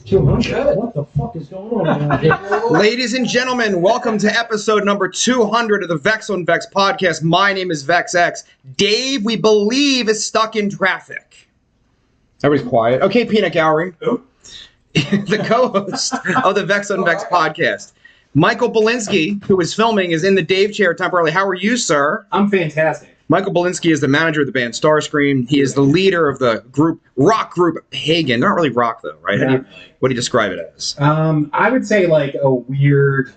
200? What the fuck is going on? Ladies and gentlemen, welcome to episode number 200 of the Vex on Vex podcast. My name is Vex X. Dave, we believe, is stuck in traffic. Everybody's quiet. Okay, Peanut Gallery. The co-host of the Vex on Vex podcast. Michael Bilinski, who is filming, is in the Dave chair temporarily. How are you, sir? I'm fantastic. Michael Bilinski is the manager of the band Starscream. He is the leader of the rock group Pagan. They're not really rock, though, right? What do you describe it as? I would say like a weird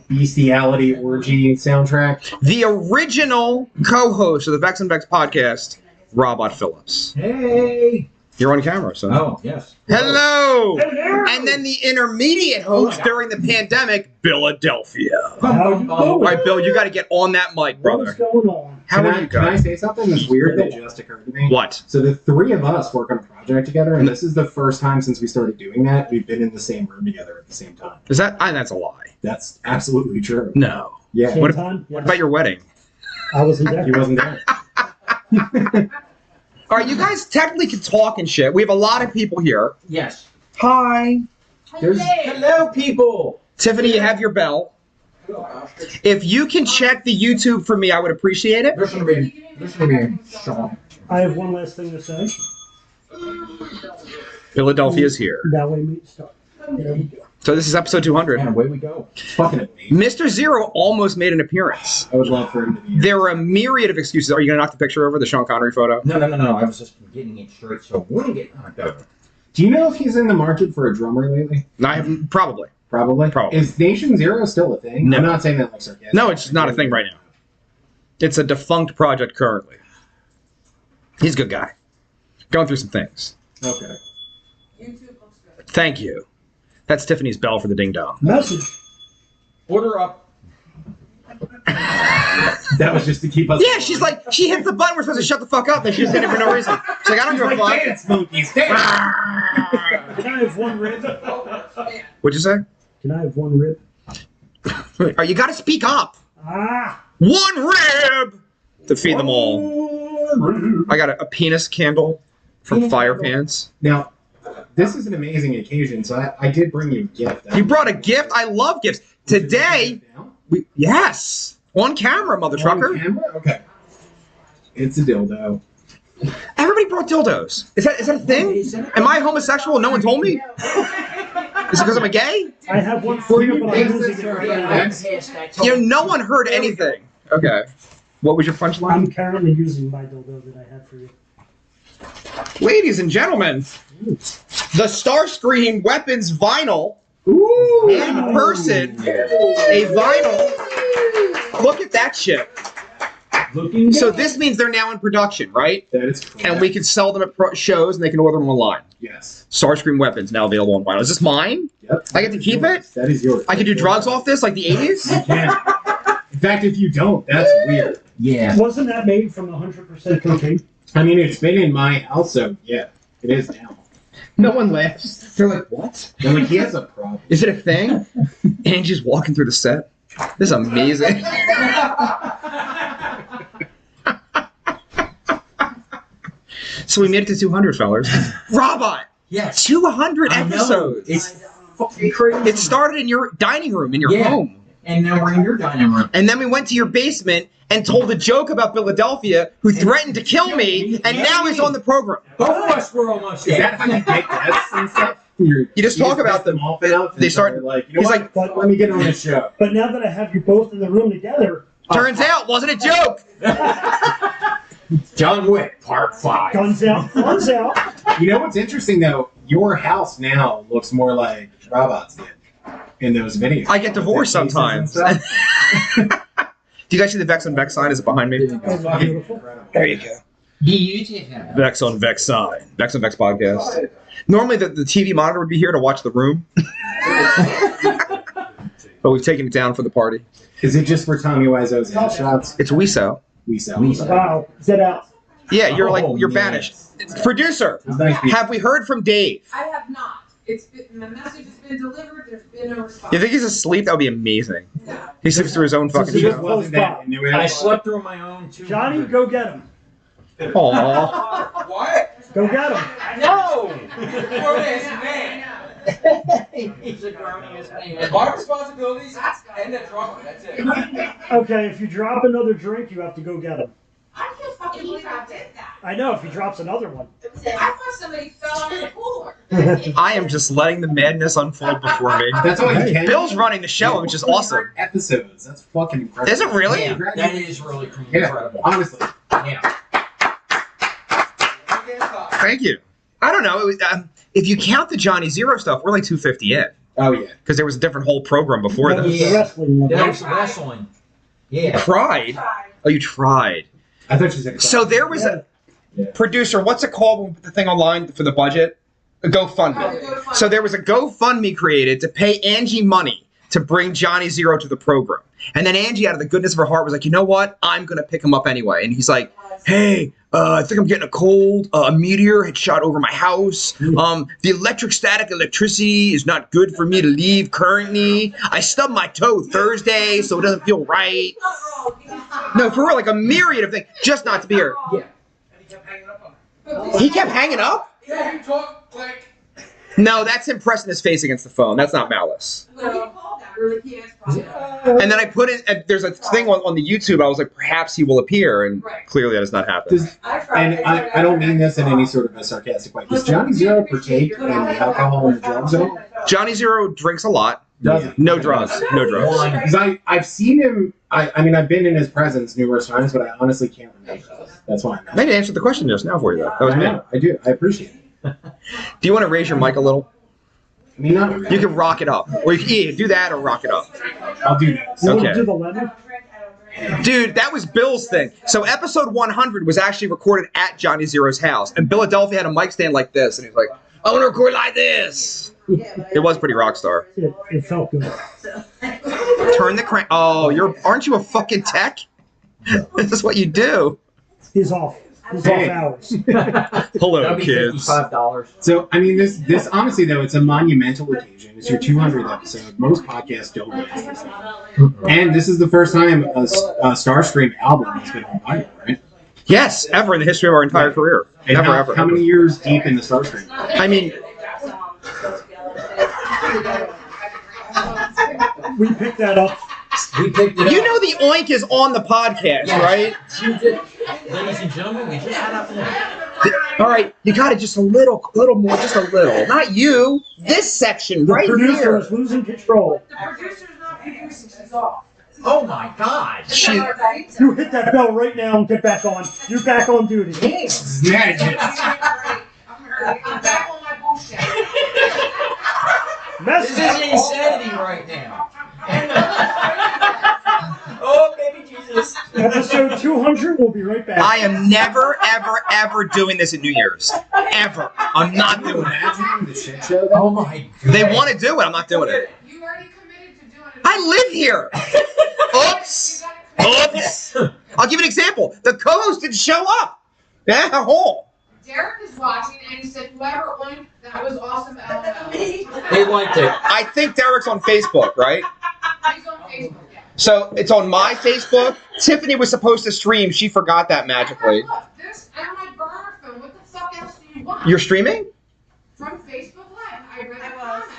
bestiality orgy soundtrack. The original co-host of the Vex and Vex podcast, Robot Phillips. Hey! You're on camera, so. Oh, yes. Hello! Hello! And then the intermediate host during the pandemic, Adelphia. All right, Bill, you got to get on that mic, brother. What's going on? How are you Can I guys? say something that's weird that just occurred to me? What? So the three of us work on a project together, and this is the first time since we started doing that we've been in the same room together at the same time. Is that? That's a lie. That's absolutely true. No. Yeah. Same What time? Yes. about your wedding? I wasn't there. He wasn't there. All right, you guys technically can talk and shit. We have a lot of people here. Yes. Hi. Hello, people. Tiffany, you have your bell. If you can check the YouTube for me, I would appreciate it. This is going to be Sean. I have one last thing to say. Philadelphia is here. That way we start. There we go. So this is episode 200. And away we go. Fucking amazing. Mr. Xero almost made an appearance. I would love for him to be here. There were a myriad of excuses. Are you going to knock the picture over, the Sean Connery photo? No. I was just getting it straight so it wouldn't get knocked over. Do you know if he's in the market for a drummer lately? Probably. Probably. Is Nation Zero still a thing? No. I'm not saying that like sarcastic. No, it's not a thing right now. It's a defunct project currently. He's a good guy. Going through some things. Okay. YouTube looks good. Thank you. That's Tiffany's bell for the ding dong. Message. Order up. That was just to keep us. Yeah, she's like, she hits the button. We're supposed to shut the fuck up, and she just did it for no reason. She's like, I don't give a fuck. Dance monkeys, dance. Can I have one rib? What'd you say? Can I have one rib? Oh, you got to speak up. Ah! One rib to feed them all. I got a penis candle from Fire Pants. Now, this is an amazing occasion, so I did bring you a gift. You brought a gift. I love gifts. Today, yes, on camera, mother trucker. On camera? Okay. It's a dildo. Everybody brought dildos. Is that a thing? Am I homosexual? No one told me. Is it because I'm a gay? I have one for you, but I'm losing it right now. You know, no one heard anything. Okay. What was your punchline? I'm currently using my dildo that I had for you. Ladies and gentlemen, the Starscream Weapons vinyl. Ooh. In person. A vinyl. Look at that shit. So this means they're now in production, right? That is correct. And we can sell them at shows and they can order them online. Yes. Starscream Weapons now available on vinyl. Is this mine? Yep. I get to keep it? That is yours. I can do drugs off this like the 80s? You can. In fact, if you don't, that's weird. Yeah. Wasn't that made from 100% cocaine? I mean, it's been in my house, so yeah, it is now. No one laughs. They're like, what? They're like, he has a problem. Is it a thing? Angie's walking through the set. This is amazing. So we made it to 200, fellas. Robot! Yes. 200 I know. episodes! It's fucking crazy. It started in your dining room, in your home. And now we're in your dining room. And then we went to your basement and told a joke about Philadelphia, who threatened to kill me, and now he's on the program. Both of us were almost Is dead. that how you get guests and stuff? You just talk about them. Off out and They start- they're like, you know he's what? like, let me get on this show. But now that I have you both in the room together, Turns out, wasn't a joke. John Wick, Part 5. guns out, guns out. You know what's interesting though? Your house now looks more like Robots did in those videos. I get divorced With the faces sometimes. and stuff. Do you guys see the Vex on Vex sign? Is it behind me? Oh, beautiful. There you go. Beautiful. Vex on Vex sign. Vex on Vex podcast. Normally the TV monitor would be here to watch the room. But we've taken it down for the party. Is it just for Tommy Wiseau's headshots? It's Wiso. We sell. Wow, zit out. Yeah, you're like, you're man. banished. Producer, It's nice being- have we heard from Dave? I have not. It's been, the message has been delivered. There's been no response. You think he's asleep? That would be amazing. No. He sleeps through his own fucking This is show. Wasn't that in New York? I slept through my own too. Johnny, go get him. Aww. What? Go get him. No! Grown-ass man. He's a grown-ass man. My responsibilities and the drummer, that's it. Okay, if you drop another drink, you have to go get him. I can't fucking believe I did that. I know, if he drops another one. I thought somebody fell out of the cooler. I am just letting the madness unfold before me. That's all you can. Bill's running the show, which is awesome. Episodes. That's fucking incredible. Is it really? Yeah, that is really Yeah, incredible. honestly. Yeah. Thank you. I don't know. It was, if you count the Johnny Zero stuff, we're like 250 in. Oh yeah. Because there was a different whole program before That was this. the wrestling one. There's wrestling. Yeah. Tried? Oh, you tried. I thought you said. So there was a producer, what's it called when we put the thing online for the budget? A GoFundMe. So there was a GoFundMe created to pay Angie money to bring Johnny Zero to the program. And then Angie, out of the goodness of her heart, was like, you know what? I'm going to pick him up anyway. And he's like, hey, I think I'm getting a cold. A meteor had shot over my house. The electricity is not good for me to leave currently. I stubbed my toe Thursday, so it doesn't feel right. No, for real, like a myriad of things, just not to be here. Yeah. He kept hanging up? Yeah, you talk like. No, that's him pressing his face against the phone. That's not malice. When he called that, really he asked probably. And then I put it, there's a thing on the YouTube, I was like, perhaps he will appear, and clearly that has not happened. And I don't mean this in any sort of a sarcastic way. Does Johnny Zero partake in the alcohol and the drugs at all? Johnny Zero drinks a lot. Does he? No drugs. No drugs. Because I've seen him. I mean, I've been in his presence numerous times, but I honestly can't remember. That's why I'm asking. Maybe I answered the question just now for you, though. That was me. I do. I appreciate it. Do you want to raise your mic a little? I mean, not really. You can rock it up. Or you can either do that or rock it up. I'll do that. You want Okay. to do the lemon? Dude, that was Bill's thing. So episode 100 was actually recorded at Johnny Zero's house. And Bill Adelphia had a mic stand like this. And he was like, I want to record like this. It was pretty rock star. It felt good. Turn the crank. Oh, aren't you a fucking tech? This is what you do. He's off. He's Hey. off hours. Hello, That'd be kids. $55. So, I mean, this honestly, though, it's a monumental occasion. It's your 200th episode. Most podcasts don't last this long. And this is the first time a Starscream album has been on vinyl, right? Yes, ever in the history of our entire career. And Never, how, ever. how many years deep in the Starscream? I mean, We picked that up. We picked it you up. know the oink is on the podcast, right? Ladies and gentlemen, we just had up one. All right, you got it just a little more, just a little. Not you. This section The right producer here. is losing control. The producer's not producing, she's off. Oh my God. You hit that bell right now and get back on. You're back on duty. I'm back on my bullshit. This is insanity right now. Oh, baby Jesus. Episode 200. We'll be right back. I am never, ever, ever doing this at New Year's. Ever. I'm not doing it. Imagine the shit show. Oh my God. They want to do it. I'm not doing it. You already committed to doing it. I live here. Oops. Oops. I'll give you an example. The co-host didn't show up. Yeah, home. Derek is watching and he said, whoever won, that was awesome. LOL. They liked it. I think Derek's on Facebook, right? He's on Facebook, yeah. So it's on my Facebook. Tiffany was supposed to stream. She forgot that magically. Look, this and my burner phone. What the fuck else do you want? You're streaming? From Facebook Live. I read the comment.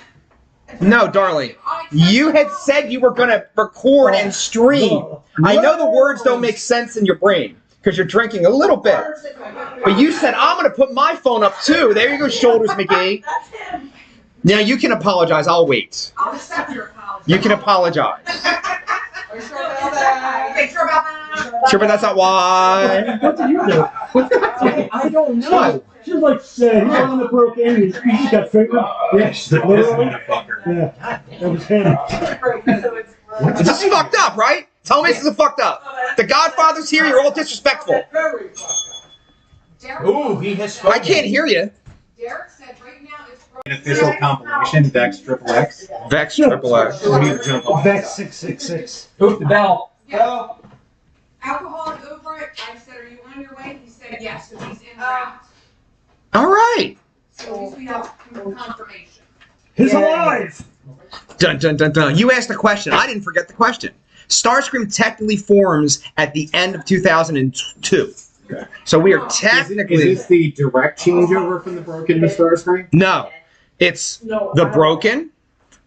No, darling. You had said you were going to record and stream. I know the words don't make sense in your brain because you're drinking a little bit. But you said, I'm going to put my phone up too. There you go, Shoulders McGee. Now you can apologize. I'll wait. I'll accept your apology. You can apologize. Are you sure about that? Are you sure about that? Sure, but that's not why. What did you do? I don't know. What? She's like, he's the one that broke in. You just got fingered. Yeah, she's like, this motherfucker. Yeah, that was him. This is fucked up, right? Tell me this is fucked up. The Godfather's here. You're all disrespectful. Derek, Ooh, he has spoken. I can't hear you. Derek said right now it's An official compilation, Vex Triple X. Vex Triple X. We need to jump on. Vex 666. Hoop the bell. Yeah. Alcohol is over it. I said, are you on your way? He said yes, so he's en route. All right. So at least we have confirmation. He's alive. Dun, dun, dun, dun. You asked the question. I didn't forget the question. Starscream technically forms at the end of 2002. Okay. So we are Is technically... this the direct changeover from the Broken to Starscream? No. It's the Broken,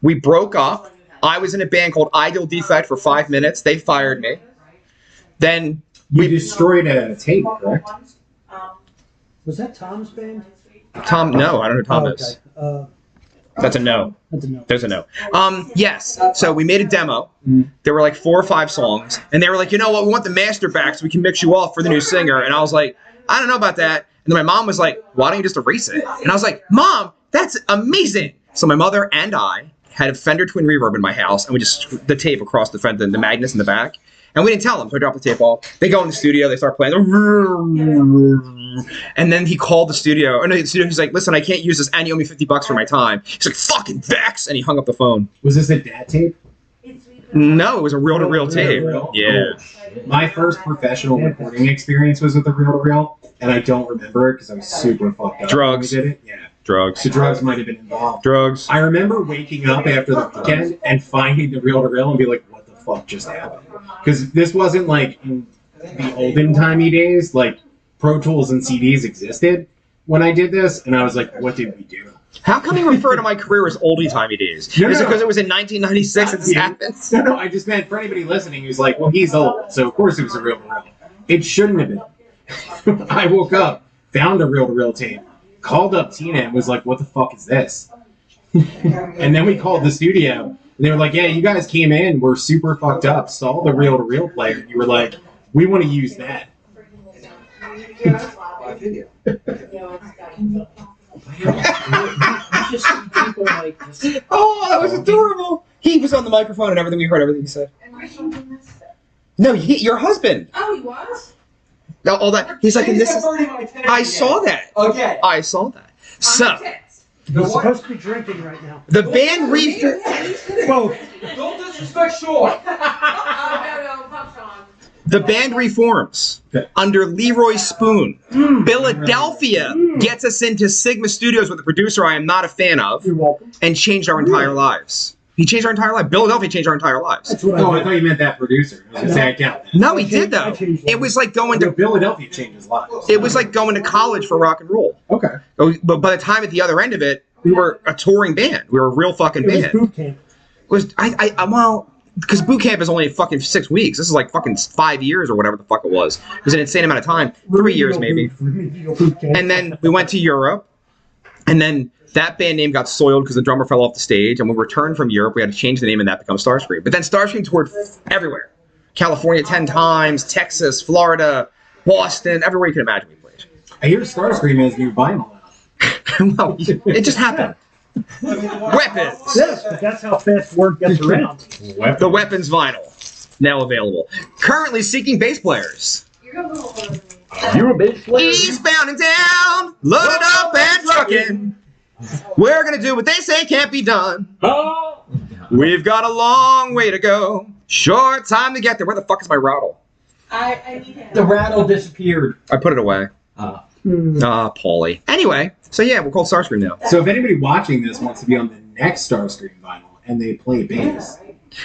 We broke up. I was in a band called Ideal Defect for 5 minutes. They fired me. Then You destroyed a tape, correct? Was that Tom's band? Tom, no, I don't know who Tom Oh, is. okay. That's a no. That's a no. There's a no. Yes. So we made a demo. There were like 4 or 5 songs, and they were like, you know what? We want the master back so we can mix you off for the new singer. And I was like, I don't know about that. And then my mom was like, why don't you just erase it? And I was like, Mom, that's amazing. So my mother and I had a Fender twin reverb in my house, and we just screwed the tape across the front, the magnets in the back. And we didn't tell them, so I dropped the tape off. They go in the studio, they start playing. And then he called the studio. Or no, the studio, he's like, listen, I can't use this, and you owe me $50 for my time. He's like, fucking Vex! And he hung up the phone. Was this a DAT tape? No, it was a reel-to-reel tape. Yeah. My first professional recording experience was with a reel-to-reel, and I don't remember it because I was super fucked up. Drugs. When we did it. Yeah. Drugs. The drugs might have been involved. Drugs. I remember waking up after the weekend and finding the reel-to-reel and be like, what the fuck just happened? Because this wasn't like in the olden-timey days. Like, Pro Tools and CDs existed when I did this, and I was like, what did we do? How come you refer to my career as oldie-timey days? No, Is it no. because it was in 1996 that this happened? No, I just meant for anybody listening who's like, well, he's old, so of course it was a reel-to-reel. It shouldn't have been. I woke up, found a reel-to-reel tape, called up Tina and was like, what the fuck is this? And then we called the studio, and they were like, yeah, you guys came in, we're super fucked up, saw the reel-to-reel player, and you were like, we want to use that. Oh, that was adorable. He was on the microphone and everything. We heard everything he said. No, your husband. Oh, he was? All that. He's like, and this is. I saw that. Okay. I saw that. So You're supposed to be drinking right now. the band Both. Don't disrespect Sean. No, Pop Sean. The band reforms under Leroy Spoon. Philadelphia gets us into Sigma Studios with a producer I am not a fan of, You're welcome. and changed our entire lives. He changed our entire life. Philadelphia changed our entire lives. That's what Oh, I I did. thought you meant that producer. I was gonna say I count that. No, he did I though. changed It was like going No, to. Philadelphia changes lives. It was like going to college for rock and roll. Okay. But by the time at the other end of it, we were a touring band. We were a real fucking It was band. boot camp. Well, because boot camp is only fucking 6 weeks. This is like fucking 5 years or whatever the fuck it was. It was an insane amount of time. 3 years maybe. Remedial boot camp. And then we went to Europe, and then that band name got soiled because the drummer fell off the stage. And when we returned from Europe, we had to change the name, and that became Starscream. But then Starscream toured everywhere: California 10 times, Texas, Florida, Boston, everywhere you can imagine we played. I hear Starscream has new vinyl out. Well, it just happened. Weapons. Yes, but that's how fast word gets around. The Weapons vinyl now available. Currently seeking bass players. You're a little older than me. You're a bass player. Eastbound and down, loaded up and trucking. We're gonna do what they say can't be done. We've got a long way to go. Short time to get there. Where the fuck is my rattle? I need him. The rattle disappeared. I put it away. Paulie. Anyway, so yeah, we're called Starscream now. So if anybody watching this wants to be on the next Starscream vinyl and they play bass,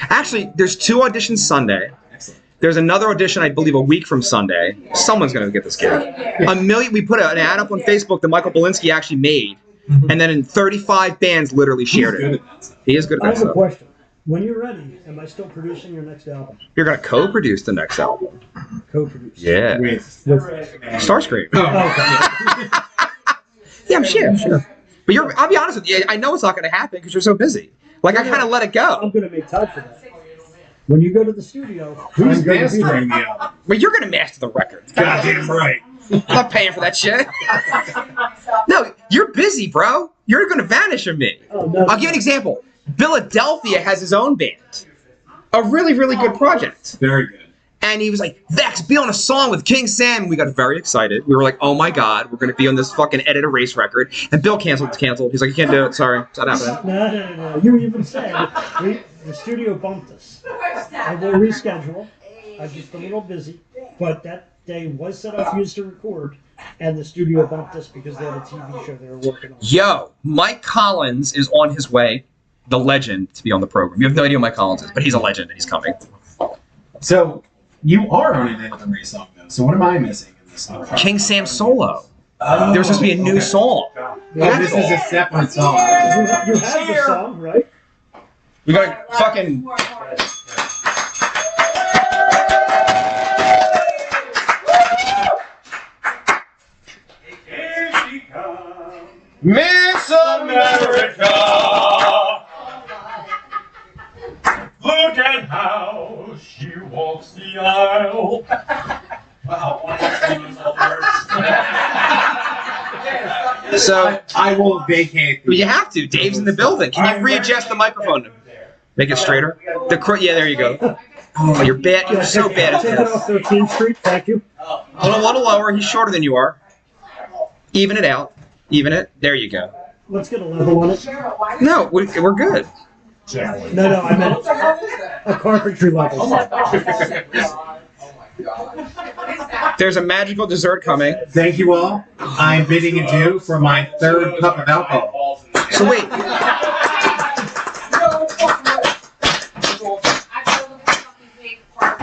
Actually, there's 2 auditions Sunday. excellent. There's another audition, I believe, a week from Sunday. Someone's gonna get this gig. We put an ad up on Facebook that Michael Bilinski actually made, and then in 35 bands literally He's shared good it. at that stuff. He is good I at that have a stuff. question. When you're ready, am I still producing your next album? You're gonna co-produce the next album. Co-produce. Yeah. With Starscream. Oh, Okay. Yeah, I'm sure. But I'll be honest with you, I know it's not gonna happen because you're so busy. Like, I kind of let it I'm go. going to make time for that. When you go to the studio, who's I'm gonna be mastering there. the album? But you're gonna master the record. Goddamn right. I'm not paying for that shit. No, you're busy, bro. You're gonna vanish from me. Oh, no. I'll give you an example. Philadelphia has his own band. A really, really good project. Very good. And he was like, Vex, be on a song with King Sam. And we got very excited. We were like, oh my God, we're going to be on this fucking Edit Erase record. And Bill canceled. He's like, you can't do it. Sorry. It's not happening. No. You even said the studio bumped us. I will reschedule. I'm just a little busy. But that day was set up for us to record. And the studio bumped us because they had a TV show they were working on. Yo, Mike Collins is on his way, the legend, to be on the program. You have no idea who Mike Collins is, but he's a legend and he's coming. So you are on an Edit Erase song though. So what am I missing in this song? King Sam solo. There was supposed to be a new song. Oh, this is a separate song. You have the song, right? We got fucking. Here she comes. Miss America. Look at how she walks the aisle. Wow, one of those things all works. So I will vacate. you have to. Dave's in the building. Can you readjust the microphone? Make it straighter. Yeah, there you go. Oh, you're bad. You're so bad at Take it off this. 13th Street. Thank you. A little lower. He's shorter than you are. Even it out. Even it. There you go. Let's get a level on it. No, we're good. No, I meant a carpentry level. Oh my god. There's a magical dessert coming. Thank you all. I'm bidding adieu for my third cup of alcohol. So wait. I told him something big part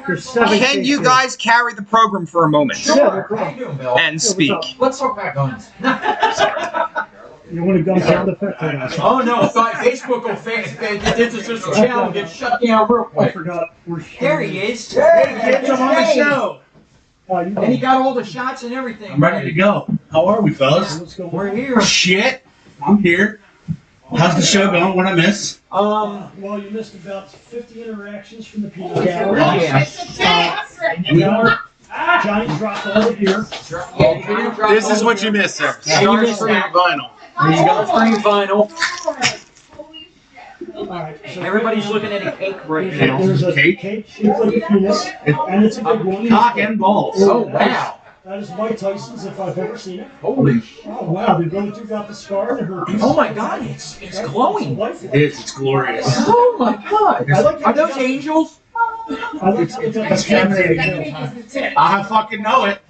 There's 17 Can you here. guys carry the program for a moment Yeah, no How you problem. doing, Bill? and speak? Let's talk about guns. You want a gun sound effect or not? Oh no, Facebook will it's just a channel gets shut down real I quick. forgot. There he is. Hey kids, I'm on the show. You And he got all the shots and everything. I'm ready to go. How are we, fellas? What's going We're on? here. Shit, I'm here. How's the show going? What I miss? Well, you missed about 50 interactions from the people. Yeah. Johnny dropped all the beer. This is what you missed, sir. Yeah, you missed that. Vinyl. There you go. Free vinyl. All right, so Everybody's looking at a cake right now. there's a Cake? cake shaped like a penis, and it's a big one. Cock and balls. Oh wow. That is Mike Tyson's if I've ever seen it. Holy. Oh wow, they both two got the scar and the herpes. Oh my god, it's glowing. It is. It's glorious. Oh my god. I like Are those angels? I like to look at the camera. I fucking know it.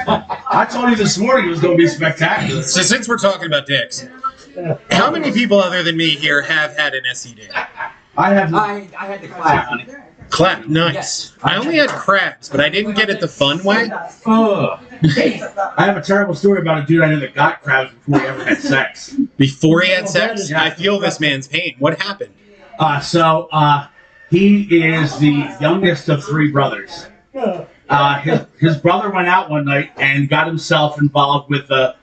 I told you this morning it was going to be spectacular. So since we're talking about dicks, how many people other than me here have had an STD? I have. I had to clap. Clap, nice. Yes. I only had crabs, but I didn't get it the fun way. Ugh. I have a terrible story about a dude I knew that got crabs before he ever had sex. Before he had sex, I feel this man's pain. What happened? He is the youngest of three brothers. His brother went out one night and got himself involved with a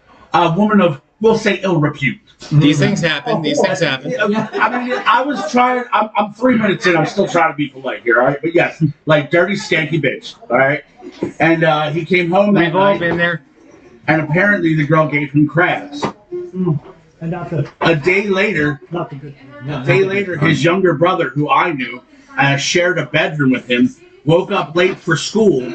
woman of, we'll say, ill repute. These things happen. These things happen. I mean, I was trying. I'm 3 minutes in. I'm still trying to be polite here, all right? But yes, like dirty, skanky bitch, all right? And he came home that We've all night, been there. and apparently the girl gave him crabs. And not the A day later, good. his younger brother, who I knew, shared a bedroom with him, woke up late for school,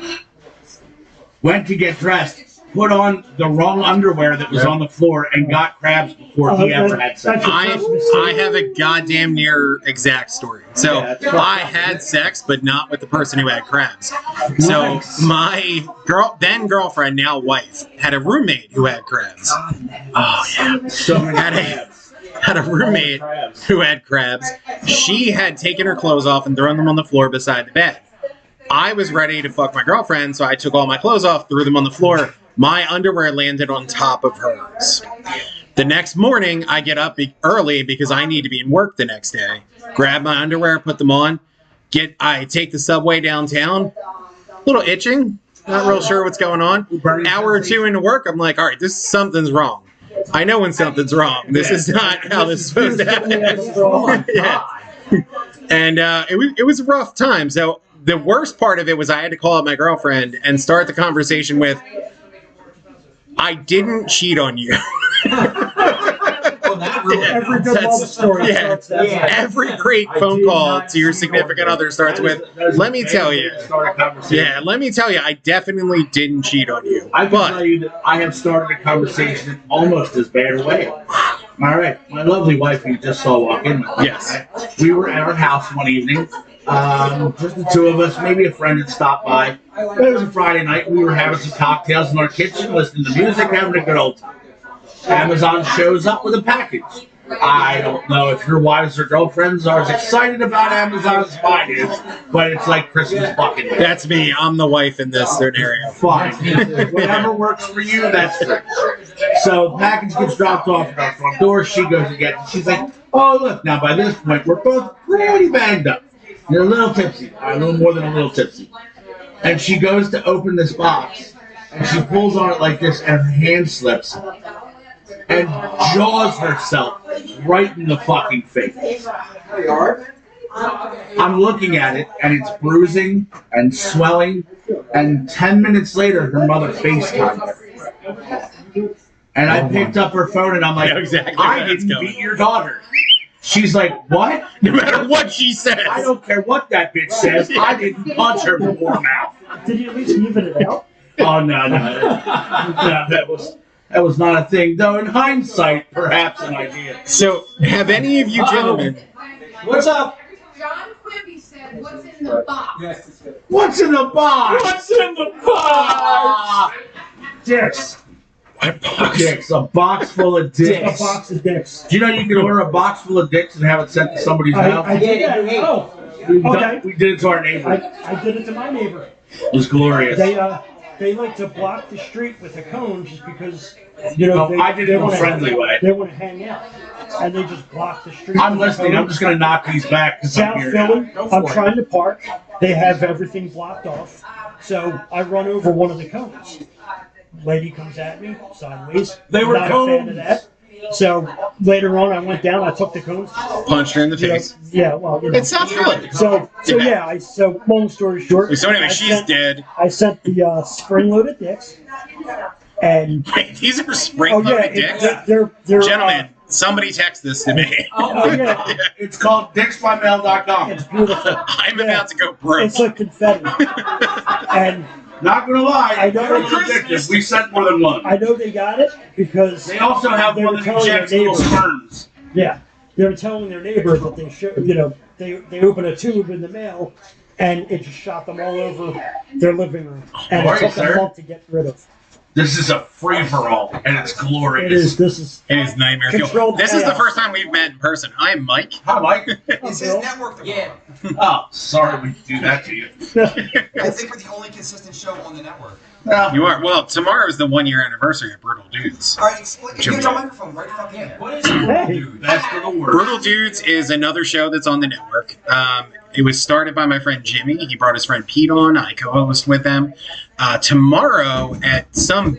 went to get dressed, put on the wrong underwear that was on the floor, and got crabs before he ever had sex. I have a goddamn near exact story. So Yeah, that's I had sex, but not with the person who had crabs. So Nice. my then girlfriend, now wife, had a roommate who had crabs. Oh yeah. So many Had a, crabs. had a roommate who had crabs. She had taken her clothes off and thrown them on the floor beside the bed. I was ready to fuck my girlfriend, so I took all my clothes off, threw them on the floor. My underwear landed on top of hers. The next morning, I get up early because I need to be in work the next day. Grab my underwear, put them on. I take the subway downtown. A little itching. Not real sure what's going on. Hour or two into work, I'm like, all right, something's wrong. I know when something's wrong. This is not how this is supposed to happen. Yeah. And it was a rough time. So the worst part of it was I had to call up my girlfriend and start the conversation with, I didn't cheat on you. Every good love story starts that way. Every great phone call to your significant other starts with, let me tell you. Yeah, let me tell you, I definitely didn't cheat on you. I can tell you that I have started a conversation in almost as bad a way. All right, my lovely wife you just saw walk in with me. Yes. Right? We were at our house one evening. Just the two of us, maybe a friend had stopped by. It was a Friday night. We were having some cocktails in our kitchen, listening to music, having a good old time. Amazon shows up with a package. I don't know if your wives or girlfriends are as excited about Amazon as mine is, but it's like Christmas fucking Day. That's me. I'm the wife in this scenario. Fine. Whatever works for you, that's great. So package gets dropped off at our front door. She goes to get it. She's like, oh, look, now by this point, we're both pretty banged up. You're a little tipsy. A little more than a little tipsy. And she goes to open this box. And she pulls on it like this, and her hand slips. And jaws herself right in the fucking face. I'm looking at it, and it's bruising and swelling. And 10 minutes later, her mother FaceTimed her. And I picked up her phone, and I'm like, I didn't beat your daughter. She's like, what? No matter what she says. I don't care what that bitch says. I didn't punch her before her mouth. Did you at least even it out? Oh, no. That was not a thing. Though, in hindsight, perhaps an idea. So, have any of you gentlemen... What's up? John Quimby said, "What's in the box?" What's in the box? What's in the box? Dicks. What box? Dicks. A box full of A dicks. box of dicks. Do you know you can order a box full of dicks and have it sent to somebody's house? I did that. Oh, okay. We did it to our neighbor. I did it to my neighbor. It was glorious. They like to block the street with a cone just because, you know, I did it in a friendly way. They want to hang out. And they just block the street. I'm with a listening. cone. I'm just going to knock these back. South Philly, I'm trying to park. They have everything blocked off. So I run over one of the cones. Lady comes at me sideways. They were not a fan of that. So later on, I went down. I took the cones. Punched her in the face. Yeah, well, you know. It's South Philly. So yeah. So long story short. So anyway, she's dead. I sent the spring-loaded dicks. And Wait, these are spring-loaded dicks? They're Gentlemen, somebody text this to me. Oh yeah. It's called dicksbymail.com. It's beautiful. I'm about to go broke. It's like confetti. And Not gonna lie, I know it's ridiculous. We sent more than one. I know they got it because They also have they one were that telling their injects little neighbors. sperms. Yeah, they were telling their neighbor that they should, you know, they opened a tube in the mail, and it just shot them all over their living room, and Right, it took sir. a month to get rid of. This is a free-for-all, and it's glorious. It is. This is. It is nightmare fuel. Controlled This is the chaos. first time we've met in person. I'm Mike. Hi, Mike. Is his network the Yeah. Oh, sorry we do that to you. I think we're the only consistent show on the network. You are. Well, tomorrow is the 1-year anniversary of Brutal Dudes. All right, explain. Give me the microphone right fucking here. What is Hey. Dude, that's for the worst. Brutal Dudes is another show that's on the network. It was started by my friend Jimmy. He brought his friend Pete on. I co-host with them. Tomorrow at some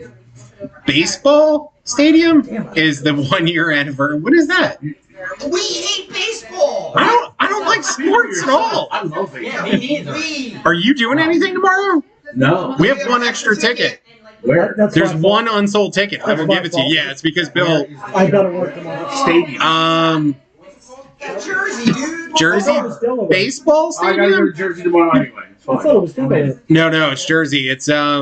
baseball stadium is the 1-year anniversary. What is that? We hate baseball. I don't like sports at all. I love it. Yeah, me neither. We. Are you doing anything tomorrow? No. We have one extra ticket. Where? That's There's my fault. one unsold ticket. I will That's my give it to you. fault. Yeah, it's because Bill. I gotta work tomorrow. Stadium. New Jersey, dude. Jersey I thought it was Delaware. baseball I gotta go to stadium? Jersey tomorrow anyway. It's I thought fine. it was Delaware. No, it's Jersey. It's I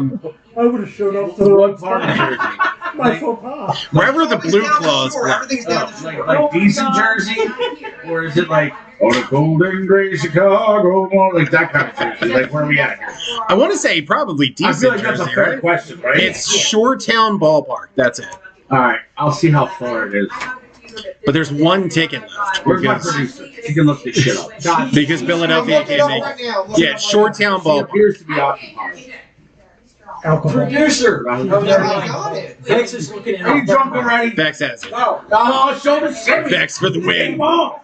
would have showed up to the What right part of spot. Jersey? My faux pas. wherever the Everything's Blue down the Claws shore. play. Everything's down the shore. Like decent Jersey, or is it like on a golden gray Chicago, like that kind of Jersey? Like where are we at here? I want to say probably I feel decent like that's a Jersey, fair right? question, right? It's Shoretown Ballpark. That's it. All right, I'll see how far it is. But there's one ticket left Where's my because, producer? She can look this shit up. because Philadelphia can't make it. Yeah, Shoretown She Ballpark. appears to be occupied. Alcohol. Producer. I got it. Vex is looking Are you at drunk already? Vex has it. Oh, show me Sammy. Vex for the win. Come on.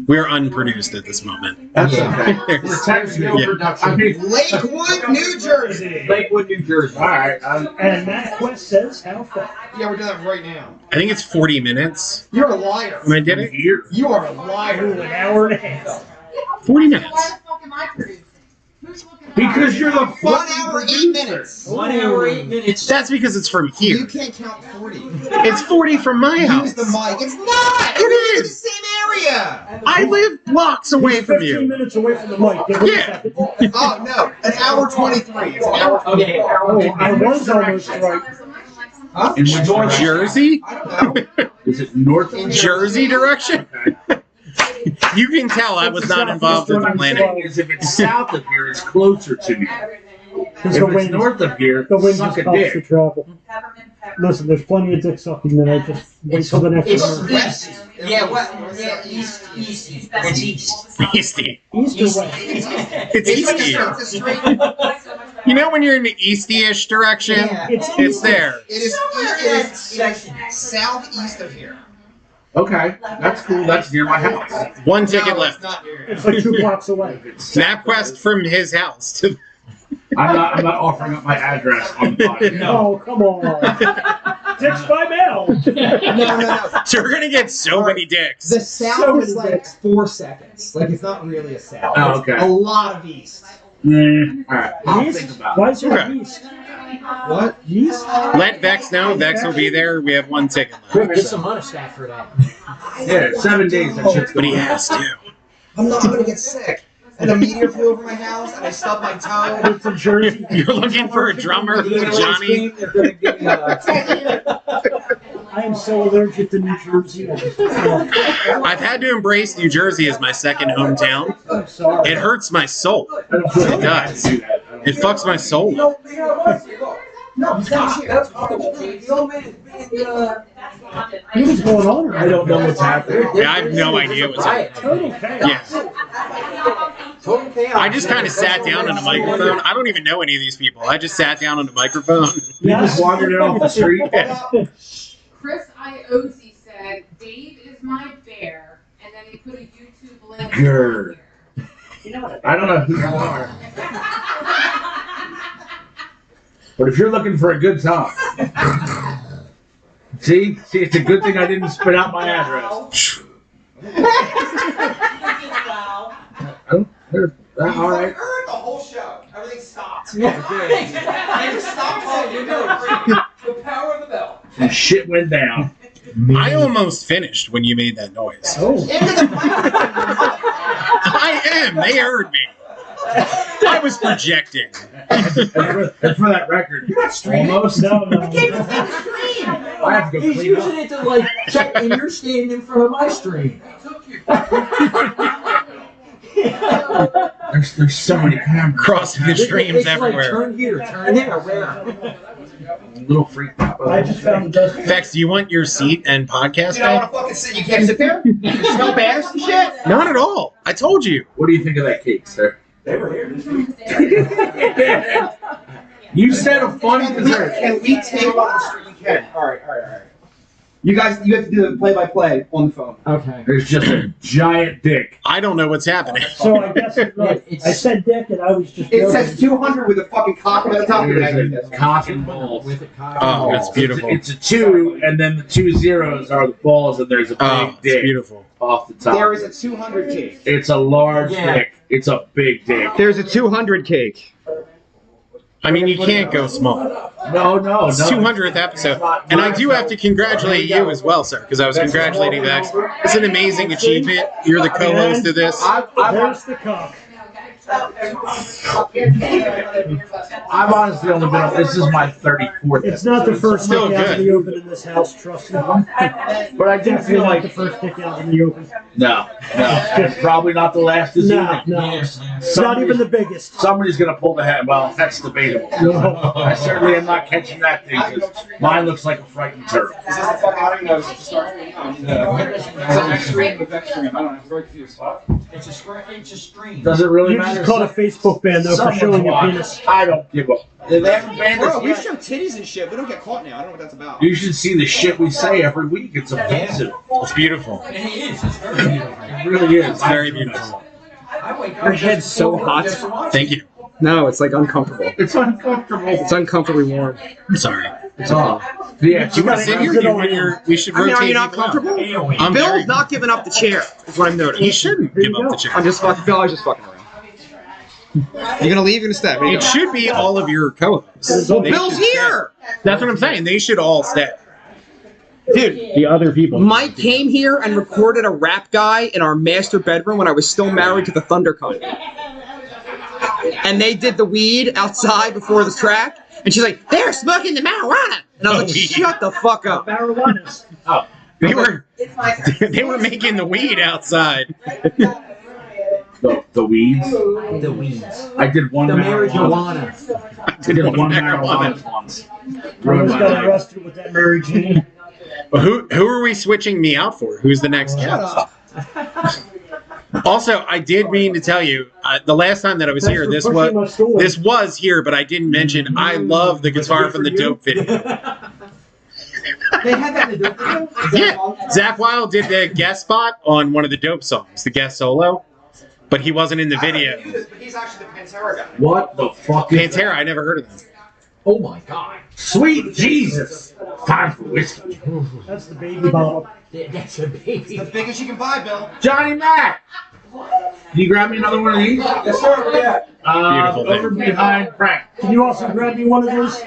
We're unproduced at this moment. That's Yeah. okay. We're technical Yeah. production. I mean, Lakewood, New Jersey. Lakewood, New Jersey. All right. And Matt Quest says, how far? Yeah, we're doing that right now. I think it's 40 minutes. You're a liar. Am I did it? Here. You are a Ooh, liar. an hour and a half. 40 minutes. Because you're the 1 fucking hour, 8 producer. minutes. 1 hour, 8 minutes. That's because it's from You here. can't count 40. It's 40 from my Use house. the mic. It's not. It We're in is. the same area. I live blocks away He's from 15 you. minutes away from the mic. Give him a Yeah. second. Oh no, an hour 23. It's an hour. Okay. Oh, I was almost right. Huh? In which direction? Jersey? I don't know. Is it north? Jersey direction? You can tell I was not involved in the planning. Is if it's south of here, it's closer to me. Because If the it's wind, north of here, the wind suck just a helps the dick. travel. Listen, there's plenty of dick sucking that I just wait till the next one. West. Yeah, what? Yeah, east. It's east. Easty. East or west? It's easty. It's a straight. You know when you're in the easty-ish direction? Yeah. It's there. It is southeast of here. Okay, that's cool. That's near my house. One ticket No, left. it's not near It's like 2 blocks away. MapQuest from his house to I'm not offering up my address on the podcast. Oh, come on. Dicks by mail. No. So we're gonna get so many dicks. The south So is many like 4 seconds. Like it's not really a south. Oh, It's okay. a lot of east. All right, I'll East? think about Why it. is there Okay. east? What? East? Let Vex know. Vex will be there. We have 1 ticket left. Get some money staff for that. Yeah, 7 days. That shit's But he going has to. I'm not gonna get sick. And a meteor flew over my house, and I stubbed my toe. It's in Jersey. You're looking for a drummer, Johnny. They're gonna give me a I am so allergic to New Jersey. I just, I've had to embrace New Jersey as my second hometown. I'm sorry. It hurts my soul. I don't feel It does. do that. I don't It fucks my soul. No, he's not here. That's the old man. What's going on? I don't know what's happening. Yeah, I have no idea what's happening. Total chaos. Yeah. Total chaos. I just kind of sat down on a microphone. I don't even know any of these people. I just sat down on a microphone. You just wandered it off the street. Chris Iozzi said, Dave is my bear, and then he put a YouTube link. Grr. Here. I don't know who you are. But if you're looking for a good time, see, it's a good thing I didn't spit out my address. All right. Heard the whole show. Everything stopped. I just stopped talking. The power of the bell. Some shit went down. I almost finished when you made that noise. Oh. I am. They heard me. I was projecting. And for that record, almost. No. I have to go He's clean up. using it to like check, and you're standing in front of my stream. There's so many cameras. Crossing the streams It's like, everywhere. turn here, turn there, where? Little freaked out. I just found the dust. Vex, do you want your seat and podcast Dude, I back? wanna fucking sit. You can't sit there? You smell bears and shit? Not at all. I told you. What do you think of that cake, sir? They were here. You said a funny Can dessert. we take on the street? We can. Alright. You guys, you have to do the play-by-play on the phone. Okay. There's just a giant dick. I don't know what's happening. So I guess right. I said dick and I was just. It says 200 with a fucking cock on the top of There's it. a cock and balls. With it, cock Oh, and balls. that's beautiful. It's a 2, and then the 2 zeros are the balls, and there's a big Oh, it's dick beautiful. off the top. There is a 200 cake. It's a large Yeah. dick. It's a big dick. There's a 200 cake. I mean, you can't go small. No. It's 200th episode. And I do have to congratulate you as well, sir, because I was congratulating Vex. It's an amazing achievement. You're the co-host of this. There's the cock. I've honestly only been on. This is my 34th. It's not the first dick Still out good. in the open in this house, trust me. But I do Definitely feel not like the first dick out in the open. no. It's probably not the last this No, evening. no. Not even the biggest. Somebody's gonna pull the hat. Well, that's debatable. No. I certainly am not catching that thing because mine looks like a frightened turtle. Is this the fucking audio notes to start? It's an extreme with extreme. I don't know. It's very confused. It's a stream. Does it really You matter? just caught a Facebook ban though for Someone's showing your watching. penis. I don't give a. They haven't banned Bro, us we yet. show titties and shit. We don't get caught now. I don't know what that's about. You should see the shit we say every week. It's offensive. It's beautiful. And he is. It's very beautiful. It really is. It's very beautiful. I wake up Your head's just so to hot. watch Thank you. No, it's like uncomfortable. It's uncomfortable. It's uncomfortably warm. I'm sorry. It's all. Yeah, You want to sit here? We should I mean, rotate. are you not people out. comfortable? I'm very. Bill's not giving up the chair. Is what I'm noticing. He shouldn't give up the chair. I'm just fucking. Bill, I was just fucking around. You gonna leave? You gonna stay? Where you It going? should be all of your co-hosts. Well, They Bill's should stay. here. That's what I'm saying. They should all stay. Dude, The other people. Mike came here and recorded a rap guy in our master bedroom when I was still married to the ThunderCon. And they did the weed outside before the track, and she's like, "They're smoking the marijuana," and I was like, Weed. "Shut the fuck up." Marijuana's. They were making the weed outside. The weeds. The weeds. I did one The marijuana. marijuana. I did one marijuana once. I just got arrested with that Mary Jane. Well, who are we switching me out for? Who's the next guest? Also, I did mean to tell you, the last time that I was Thanks here, for this pushing my stool. was here, but I didn't mention I love the guitar from the Dope video. They had that in the Dope video? Yeah, Zach Wilde did the guest spot on one of the Dope songs, the guest solo, but he wasn't in the video. He's actually the Pantera guy. What the fuck is Pantera, I never heard of them. Oh my god. Sweet Jesus! Time for whiskey. That's the baby bottle. That's a baby. The biggest you can buy, Bill. Johnny Mac! Can you grab me another one of these? Yes, sir. Yeah. Beautiful Over thing. behind Frank. Can you also grab me one of those?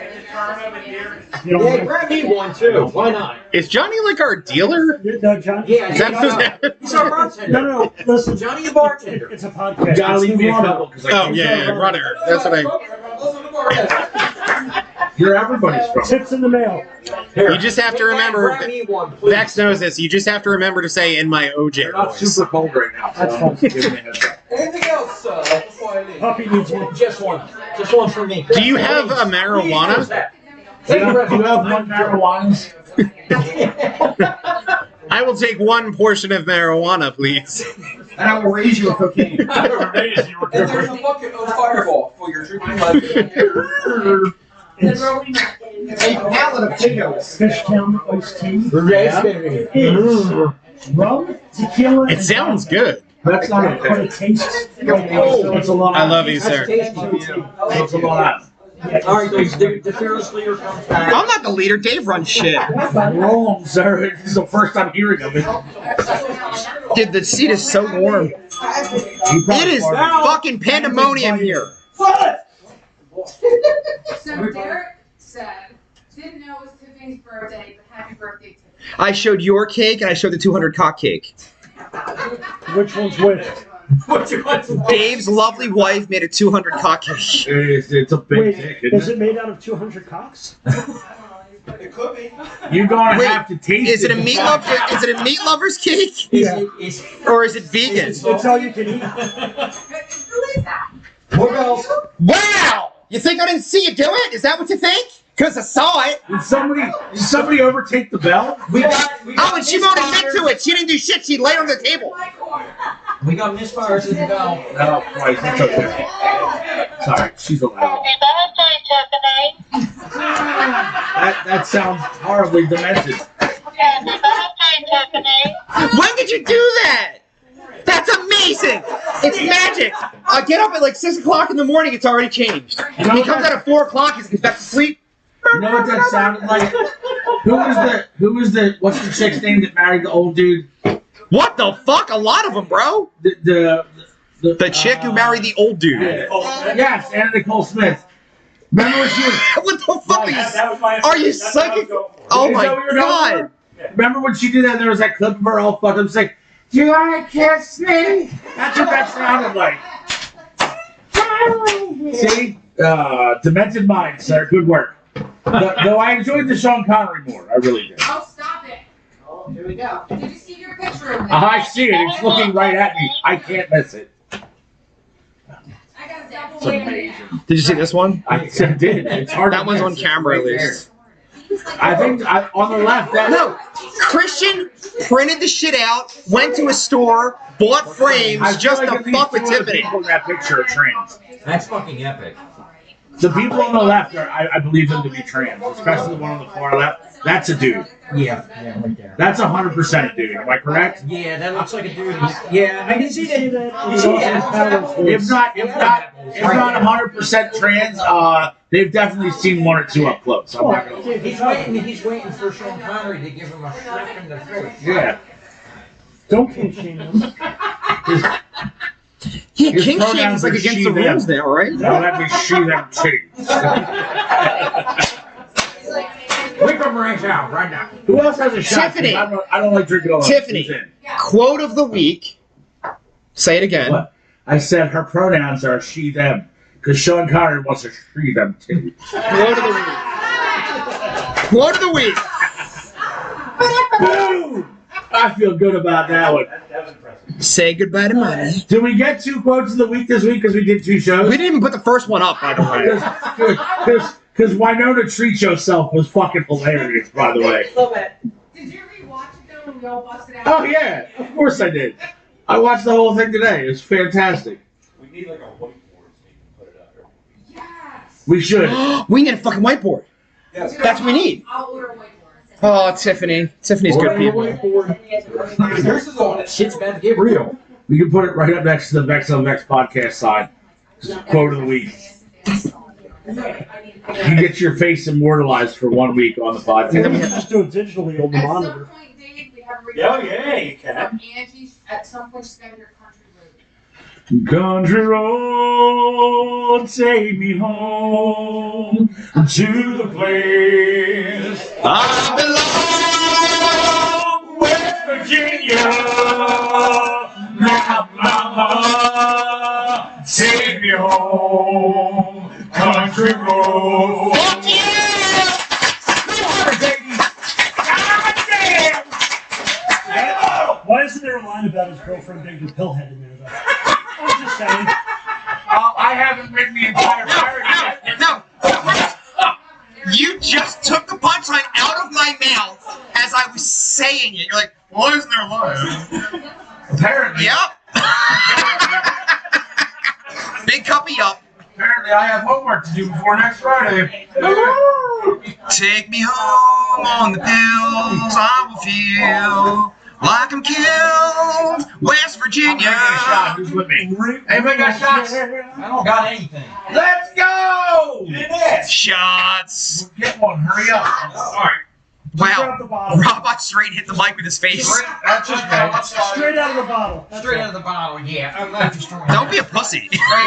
You don't Yeah, mind? grab me one too. Why not? Is Johnny like our dealer? No, John. Yeah, Is that he's our bartender. No. Listen, Johnny the bartender. it's a podcast. Gotta It's leave me a water. couple because Oh, yeah, runner. That's what you're everybody's from. Tips in the mail. You just have to remember, Grab me one, please. Vex knows this, you just have to remember to say in my OJ They're not voice. super cold right now. So That's I'm fine. giving it a heads up. Anything else, before I leave? Puppy needs one. Just one. Just one for me. Do you have a marijuana? Do you have one marijuana? I will take one portion of marijuana, please. And I will raise you a cocaine. And there's a bucket of Fireball for your drinking pleasure. It's A pallet of Chico's. Fishtown iced tea. Raspberry. It's rum, tequila. It and sounds vodka. good. That's not But okay. it tastes Oh, it's a lot. I love you, That's sir. tasty. It's a lot. All right, the fearless leader comes back. I'm not the leader. Dave runs shit. Wrong, sir. This is the first time hearing of it. Dude, the seat is so warm. It is fucking pandemonium here. So Derek said, didn't know it was Tiffany's birthday, but happy birthday, Tiffany. I showed your cake and I showed the 200 cock cake. Which one's which? Dave's lovely wife made a 200 cock cake. It's a big Wait, dick, is isn't it made out of 200 cocks? It could be. it? You're going to Wait, have to taste Is it a it. meat lover? Is it a meat lover's cake, Yeah. or is it vegan? It's all you can eat. Who is that? More bells. Wow! You think I didn't see you do it? Is that what you think? Because I saw it. Did somebody overtake the bell? Oh, and she won't admit to it. She didn't do shit. She laid on the table. We got misfires in the bell. No, Christ, it's okay. Sorry, she's allowed. That sounds horribly demented. When did you do that? That's amazing. It's magic. I get up at like 6 o'clock in the morning. It's already changed. He comes out at 4 o'clock. He goes back to sleep. You know what that sounded like? Who was the what's the chick's name that married the old dude? What the fuck? A lot of them, bro. The chick who married the old dude. Yes, Anna Nicole Smith. Remember when she was? What the fuck? Are you psychic? Oh my god. Remember when she did that? There was that clip of her all fucked up. She's like, "Do you want to kiss me?" That's what that sounded like. See, demented mind, sir. Good work. Though I enjoyed the Sean Connery more. I really did. Oh, stop it. Oh, here we go. Did you see your picture of it? I see it. It's looking right at me. I can't miss it. I got a double It's whammy. amazing. Did you see this one? I did. It's hard. That to one's miss. on It's camera at right least. I think on the left. No, Christian printed the shit out, went to a store, bought I frames feel just like to at least fuck with 2 of the Tiffany. people in that picture are trans. That's fucking epic. The people on the left are, I believe them to be trans, especially the one on the far left. That's a dude. Yeah, right there. That's 100% a dude. Am I correct? Yeah, that looks like a dude. Yeah, I can see that. that. You see that? If not 100% trans, they've definitely seen 1 or 2 up close. I'm not gonna lie. He's waiting for Sean Connery to give him a slap in the face. Yeah. Don't kink shame them. Yeah, His king shame pronouns is like are against she, the them. rules now, right? Don't let me see them titties. Whip them right out, right now. Who else has a shot? Tiffany. I don't like drinking alone. Tiffany. Who's in? Quote of the week. Say it again. What? I said her pronouns are she, them. Because Sean Connery wants to she, them titties. Quote of the week. Quote of the week. Boom! I feel good about that one. That was impressive. Say goodbye to money. Did we get 2 quotes of the week this week because we did 2 shows? We didn't even put the first one up, by the way. Because Winona Treat Yourself was fucking hilarious, by the way. Did you rewatch it though when we all busted out? Oh yeah, of course I did. I watched the whole thing today. It was fantastic. We need like a whiteboard so you can put it out there. Yes. We should. We need a fucking whiteboard. Yes. That's what we need. I'll order a whiteboard. Oh, Tiffany. Tiffany's good people. This is the one that shit's about to get real. We can put it right up next to the Vex on Vex podcast side. Quote of the week. You get your face immortalized for 1 week on the And then we podcast. can just do it digitally on the At monitor. some point, Dave, we have a Yeah, yeah, you can. from Angie's. At some point, spend your country road. Country road, take me home to the place I belong. West Virginia. Now, mama, take me home, country road. Fuck yeah! Why isn't there a line about his girlfriend being the pillhead in there, though? I'm just saying. I haven't written the entire parody yet. No. You just took the punchline out of my mouth as I was saying it. You're like, why isn't there a line? Apparently. Yep. Big cuppy up. Apparently, I have homework to do before next Friday. Take me home on the pills. I will feel like I'm killed. West I'm taking a shot. Virginia. Who's with me? Anybody got shots? I don't got anything. Let's go! Shots. Get one. Hurry up. All right. Grab Wow. the bottle. Robot straight hit the mic with his face. That's just bad. Straight out of the bottle. That's Straight right. out of the bottle, yeah. I'm not just throwing Don't be a pussy. Straight from the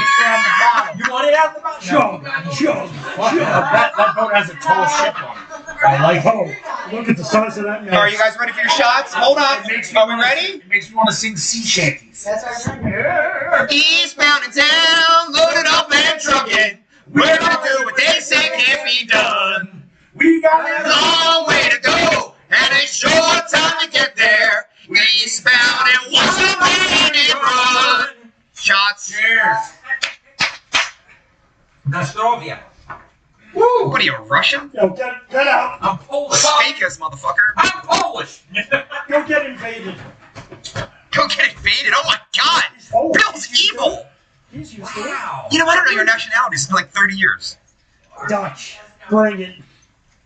bottom. You want it out of the bottle? Chug, chug, chug. That boat has a tall ship on it. I like it. Oh, look at the size of that mess. Are you guys ready for your shots? Hold on. Are we ready? It makes me want to sing sea shanties. Eastbound and down, loaded up and trucking. We're gonna do what they say can't be done. We got it. Long way to go, and a short time to get there. Eastbound and watch the rain and run. Shots. Cheers. Nostrovia. Woo! What are you, Russian? Yo, get out. I'm Polish. Fake us, motherfucker. I'm Polish. Go get invaded. Go get invaded. Oh my god. Oh, Bill's evil. He's used to it. Wow. You know, I don't know your nationality. It's been like 30 years. Dutch. Bring it.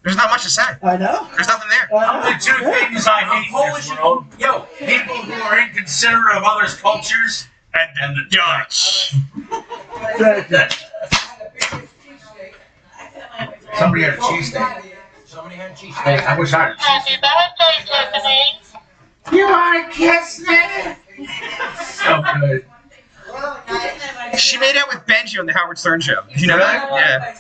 There's not much to say. I know. There's nothing there. The two things I hate in this world: Yo, people who are inconsiderate of others' cultures, and the Dutch. Thank you. Somebody had a cheesesteak. somebody had cheesesteak. I wish I had a cheesesteak. You want to kiss me? So good. She made out with Benji on the Howard Stern show. Did you know that? Yeah.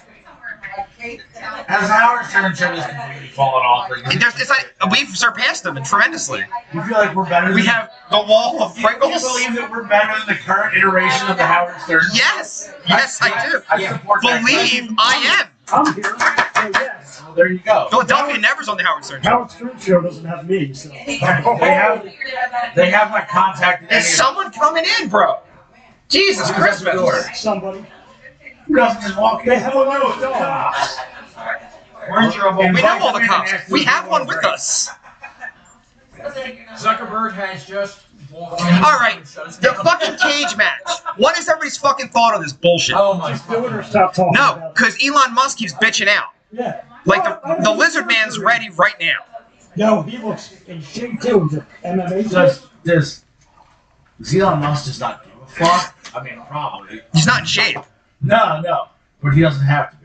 Has Howard Stern show just completely fallen off? It's like we've surpassed them tremendously. You feel like we're better? We have the wall of Do you Pringles. believe that we're better than the current iteration of the Howard Stern? Yes, yes, I do. I support that. Believe I am. I'm here. So yes. Well, there you go. Philadelphia never's on the Howard Stern show. Howard Stern show doesn't have me, so. They have my contact. Is someone coming in, bro? Jesus Christmas. Somebody. Who doesn't just walk in? They have a lot of dogs. Where's your We know all the cops. We have one with us. Zuckerberg has just walked in. All right, the fucking cage match. What is everybody's fucking thought on this bullshit? Oh my Just do it or stop talking No, about it. because Elon Musk keeps bitching out. Yeah. Like the lizard man's ready right now. No, he looks in shape too. The MMA. Does Elon Musk does not give a fuck? I mean, probably. He's not in shape. No, but he doesn't have to be.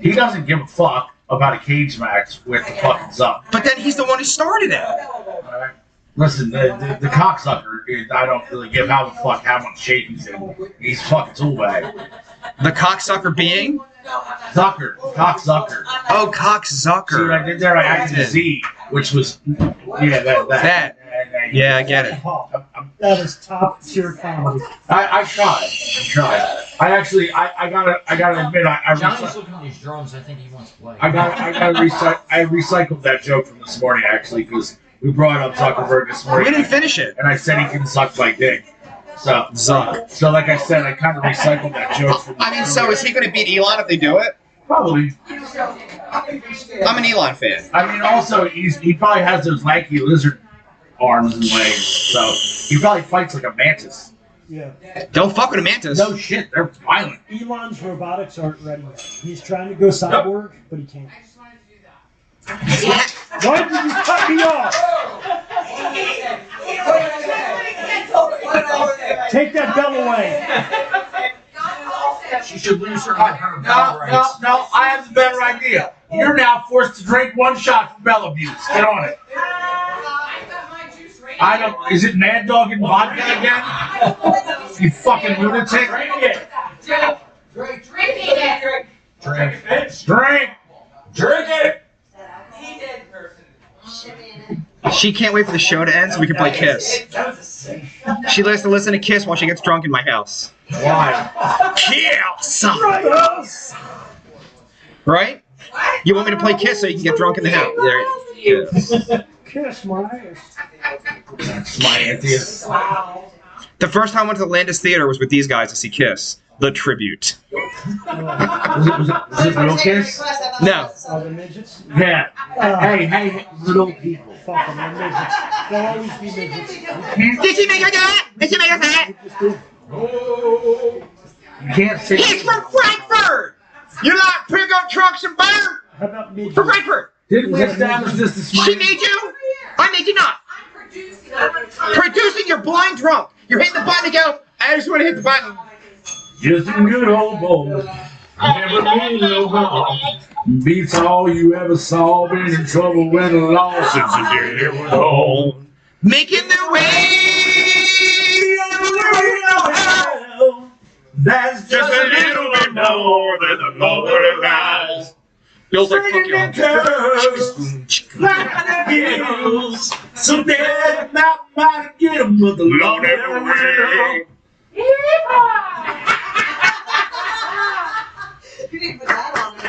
He doesn't give a fuck about a cage match with the fucking Zuck. But then he's the one who started it. Alright? Listen, the cocksucker, I don't really give how much shape he's in. He's fucking tool bag. The cocksucker being? Cocksucker. Oh, See what I cocksucker. did there? I acted Z, which was, yeah, that. Yeah, I get it. That is top tier comedy. I tried. I actually, I gotta admit, Johnny's looking at these drums. I think he wants to play. I recycled that joke from this morning actually because We brought up Zuckerberg this We morning. didn't finish it. And I said he can suck my dick. So, Zuck. So like I said, I kind of recycled that joke from I mean, so is he going to beat Elon if they do it? probably. I'm an Elon fan. I mean, also, he probably has those lanky lizard arms and legs. So he probably fights like a mantis. Yeah. Don't fuck with a mantis. No shit, they're violent. Elon's robotics aren't ready yet. He's trying to go cyborg, but he can't. I just wanted to do that. Why did you cut me off? Take that bell away. She should lose her bell No, rights. I have the better idea. You're now forced to drink one shot for bell abuse. Get on it. I got my juice right I don't. Is it Mad Dog and vodka again? You fucking lunatic. Drink it. Drinking it. Drink it. Drink. Drink it. She can't wait for the show to end so we can play Kiss. She likes to listen to Kiss while she gets drunk in my house. Why? Kiss! Right? You want me to play Kiss so you can get drunk in the house? There you go. Kiss my ass. That's my atheist. The first time I went to the Landis Theater was with these guys to see Kiss. The tribute. Was it real Kiss? No. Oh, the midgets? Yeah. Hey, little people. Fuck them, they're midgets. They'll always be midgets. Did she make her do it? Did she make her say it? Just do. You can't say. He's from Frankfurt! You like pickup trucks and beer? How about midgets? From Frankfurt! Didn't we establish this She morning? made you? I made you not. I'm producing. Producing, you're blind drunk. You're hitting the button and go, I just want to hit the button. Just a good old boy. Never mean no harm. Beats all you ever saw. Been in trouble with the law since the day it was home. Making their way. That's just a little bit more than the Lord lies. Feels like fuck Singing in church, so dead not might get 'em, but the Lord never will.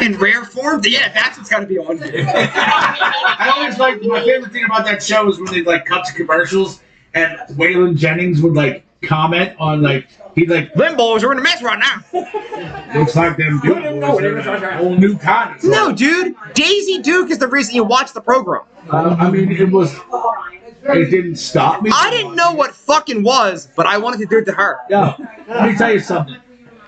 In rare form? Yeah, that's what's got to be on here. I always liked, my favorite thing about that show was when they'd like cut to commercials and Waylon Jennings would like comment on like, he'd like, Them boys are in a mess right now. looks like them Duke boys are in a whole new kind. No, dude. Daisy Duke is the reason you watch the program. I mean, it didn't stop me. I didn't know what fucking was, but I wanted to do it to her. Yo, let me tell you something.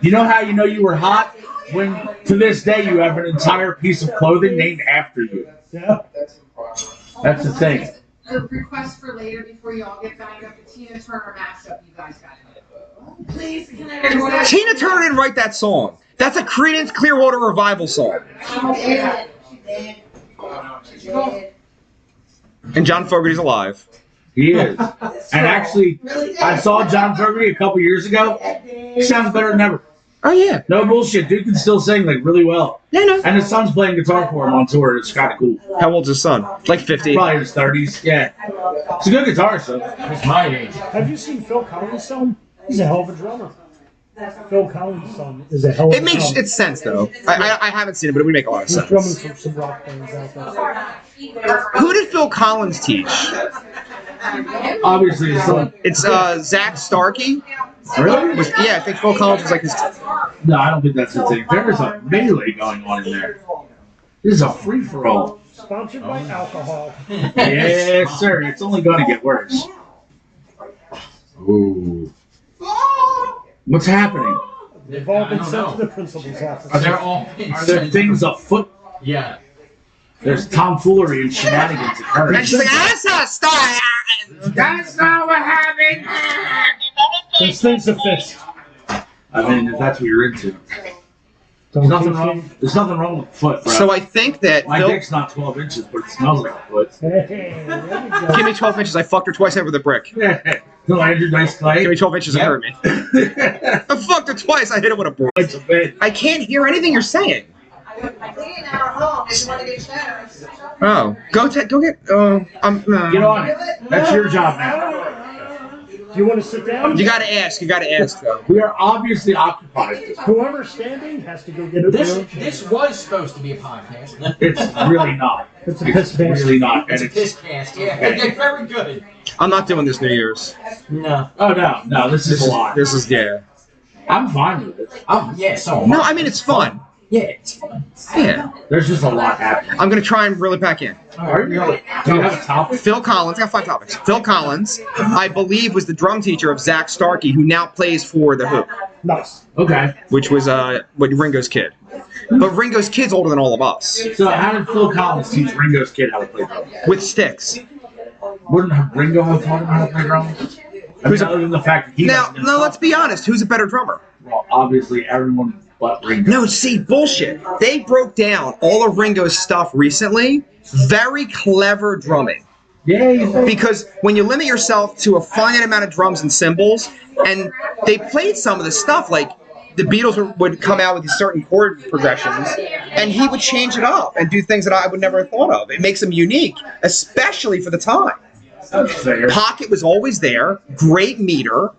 You know how you know you were hot? When to this day you have an entire piece of clothing named after you. Yeah. That's the thing. A request for later before you all get banged up. The Tina Turner mashup you guys got to do. Please, can I? Tina Turner didn't write that song. That's a Creedence Clearwater Revival song. And John Fogerty's alive. He is. And actually, I saw John Fogerty a couple years ago. He sounds better than ever. Oh, yeah. No bullshit. Dude can still sing like really well. Yeah, no. And his son's playing guitar for him on tour. It's kind of cool. How old's his son? Like 50. Probably in his 30s. Yeah. It's a good guitarist, though. It's my age. Have you seen Phil Collins' son? He's a hell of a drummer. Phil Collins' son is a hell of a It makes drummer. it's sense, though. I haven't seen it, but it would make a lot of He's sense. drumming for some rock bands out there. Who did Phil Collins teach? Obviously, his son. It's Zach Starkey. Really? Yeah, I think Phil Collins was like his... No, I don't think that's the thing. There is a melee going on in there. This is a free-for-all. Sponsored by alcohol. Yes, sir. It's only going to get worse. Ooh. What's happening? They've all been I don't sent know. to the principal's office. Are there things afoot? Yeah. There's tomfoolery and shenanigans occurring. And she's like, I saw a star. That's not what happened. Those things are fixed. I mean, if that's what you're into. There's nothing wrong. There's nothing wrong with foot, bro. So I think that My Phil... dick's not 12 inches, but it smells like a foot. Hey, there you go. Give me 12 inches. I fucked her twice over the brick. No, Andrew Dice Clay. Give me 12 inches and hurt me. I fucked her twice. I hit her with a brick. It's a bit. I can't hear anything you're saying. Oh, go get. Get on it. That's your job now. Do you want to sit down? You gotta ask. You gotta ask, though. We are obviously occupied. Whoever's standing has to go get a beer. This was supposed to be a podcast. It's really not. It's a piss cast. really not. It's And a piss cast, yeah. They're very good. I'm not doing this New Year's. No. Oh no, this is a lot. This is yeah. I'm fine with it. Yeah, so No, I mean it's fun. Yeah, it's fun. Yeah. There's just a lot happening. I'm gonna try and reel it back in. Are you really? Do you have a topic? Phil Collins, I got 5 topics. Phil Collins, I believe, was the drum teacher of Zach Starkey, who now plays for The Who, Nice. Okay. which was Ringo's kid. But Ringo's kid's older than all of us. So how did Phil Collins teach Ringo's kid how to play drums? With sticks. Wouldn't Ringo have taught him how to play drums? Who's other than the fact that he Now, doesn't no, let's be honest. Who's a better drummer? Well, obviously everyone but Ringo. No, see, bullshit. They broke down all of Ringo's stuff recently. Very clever drumming. Yeah. Because when you limit yourself to a finite amount of drums and cymbals, and they played some of the stuff, like the Beatles would come out with these certain chord progressions, and he would change it up and do things that I would never have thought of. It makes him unique, especially for the time. That's fair. Pocket was always there, great meter.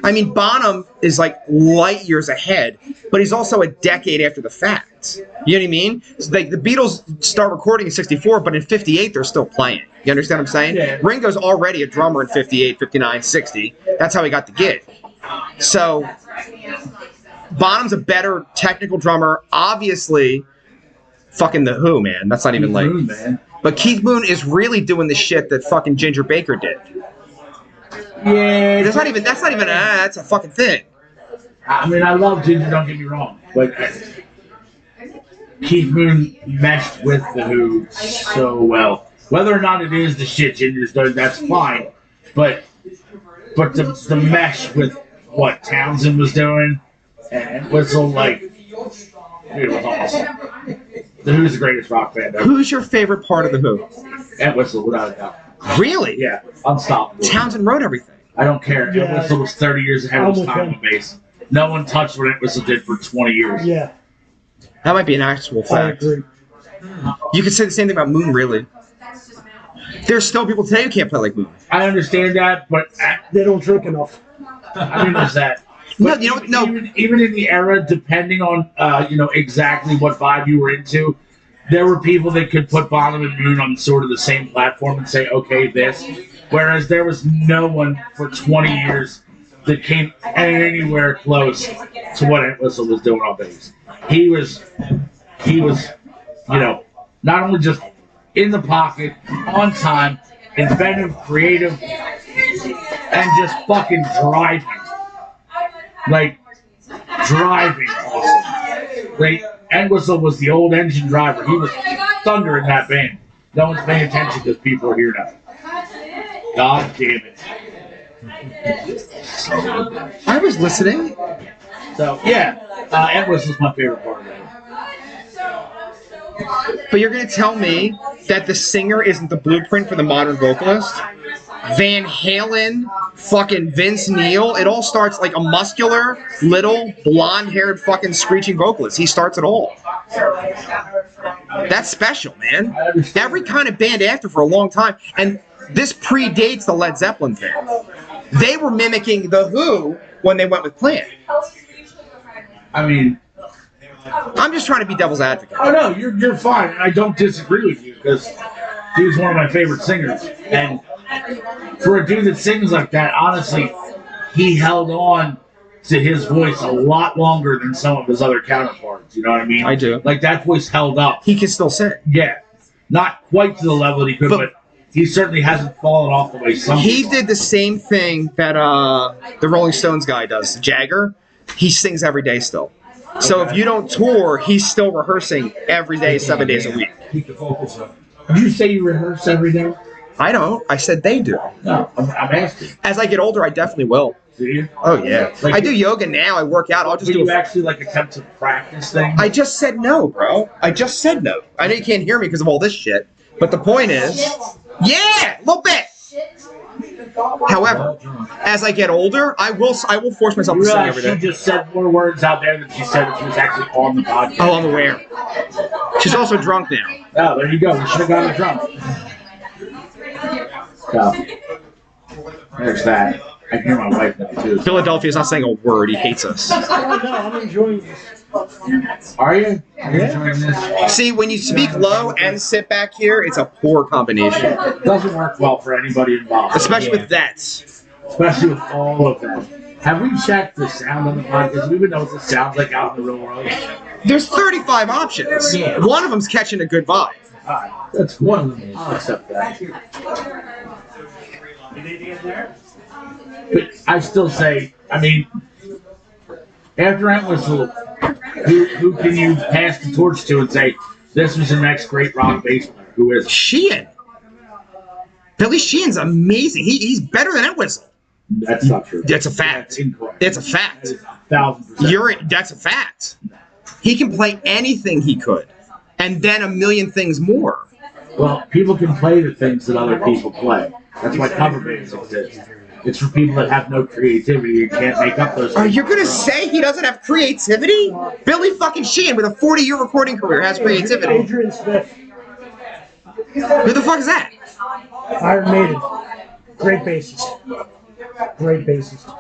I mean, Bonham is like light years ahead, but he's also a decade after the fact. You know what I mean? So like the Beatles start recording in 64, but in 58 they're still playing. You understand what I'm saying? Yeah. Ringo's already a drummer in 58, 59, 60. That's how he got the gig. So Bonham's a better technical drummer. Obviously, fucking The Who, man. That's not even like... Man. But Keith Moon is really doing the shit that fucking Ginger Baker did. Yeah. That's not even that's a fucking thing. I mean, I love Ginger, don't get me wrong. But Keith Moon meshed with The Who so well. Whether or not it is the shit Ginger's done, that's fine. But the mesh with what Townsend was doing and Whistle, like, it was awesome. The Who's the greatest rock band ever. Who's your favorite part of The Who? And Whistle, without a doubt. Really? Yeah, unstoppable. Townsend wrote everything. I don't care. Yeah. Ed Whistle was 30 years ahead of his I'm time with on bass. No one touched what Ed Whistle did for 20 years. Yeah, That might be an actual I fact. agree. You could say the same thing about Moon, really. There's still people today who can't play like Moon. I understand that, but They don't drink enough. I mean, there's that. No, But you know what? No. Even in the era, depending on exactly what vibe you were into, there were people that could put Bonham and Moon on sort of the same platform and say, okay, this. Whereas there was no one for 20 years that came anywhere close to what Ed Whistle was doing on bass. He was, not only just in the pocket, on time, inventive, creative, and just fucking driving. Like, driving awesome. Like, Ed Whistle was the old engine driver. He was thunder in that band. No one's paying attention because people are here now. God damn it. I was listening. So, yeah, Ed Whistle's my favorite part of that. But you're going to tell me that the singer isn't the blueprint for the modern vocalist? Van Halen, fucking Vince Neil, it all starts like a muscular, little, blonde-haired fucking screeching vocalist. He starts it all. That's special, man. Every kind of band after for a long time. And this predates the Led Zeppelin thing. They were mimicking The Who when they went with Plant. I mean, I'm just trying to be devil's advocate. oh no, you're fine. And I don't disagree with you because he's one of my favorite singers. And for a dude that sings like that, honestly, he held on to his voice a lot longer than some of his other counterparts. You know what I mean? I do. Like, that voice held up. He can still sing. Yeah. Not quite to the level that he could, but he certainly hasn't fallen off the way some He people did the same thing that the Rolling Stones guy does, Jagger. He sings every day still. So if you don't tour, he's still rehearsing every day, 7 days a week. Keep the focus up. Did you say you rehearse every day? I don't. I said they do. No, I'm asking. As I get older, I definitely will. Do you? Oh, yeah. Like, I do yoga now. I work out. I'll just do do you a... actually like attempt to practice things? I just said no, bro. I just said no. I know you can't hear me because of all this shit. But the point is... Yeah! A little bit! However, as I get older, I will force myself to sing every She day. just said more words out there than she said if she was actually on the podcast. Oh, I'm aware. She's also drunk now. Oh, there you go. We should have got her drunk. So, there's that. I can hear my wife now too. Philadelphia is not saying a word. He hates us. Oh, no, I'm enjoying this. Are you? Yeah. Enjoying this? See, when you speak low and sit back here, it's a poor combination. It doesn't work well for anybody involved. Especially with vets. Especially with all of them. Have we checked the sound on the podcast? Do we even know what this sounds like out in the real world? There's 35 options. Yeah. One of them's catching a good vibe. That's one of them. I'll accept that. But I still say, I mean, after Entwistle, who can you pass the torch to and say, this was the next great rock bass player? Who is it? Sheehan. Billy Sheehan's amazing. He's better than Entwistle. That's not true. That's a fact. That's incorrect. It's a fact. That is 1,000%. That's a fact. He can play anything he could, and then a million things more. Well, people can play the things that other people play. That's why cover bands exist. It's for people that have no creativity and can't make up those Are things. you gonna say he doesn't have creativity? Billy fucking Sheehan with a 40-year recording career has creativity. Adrian Smith, Who the fuck is that? Iron Maiden. Great bassist. Great bassist.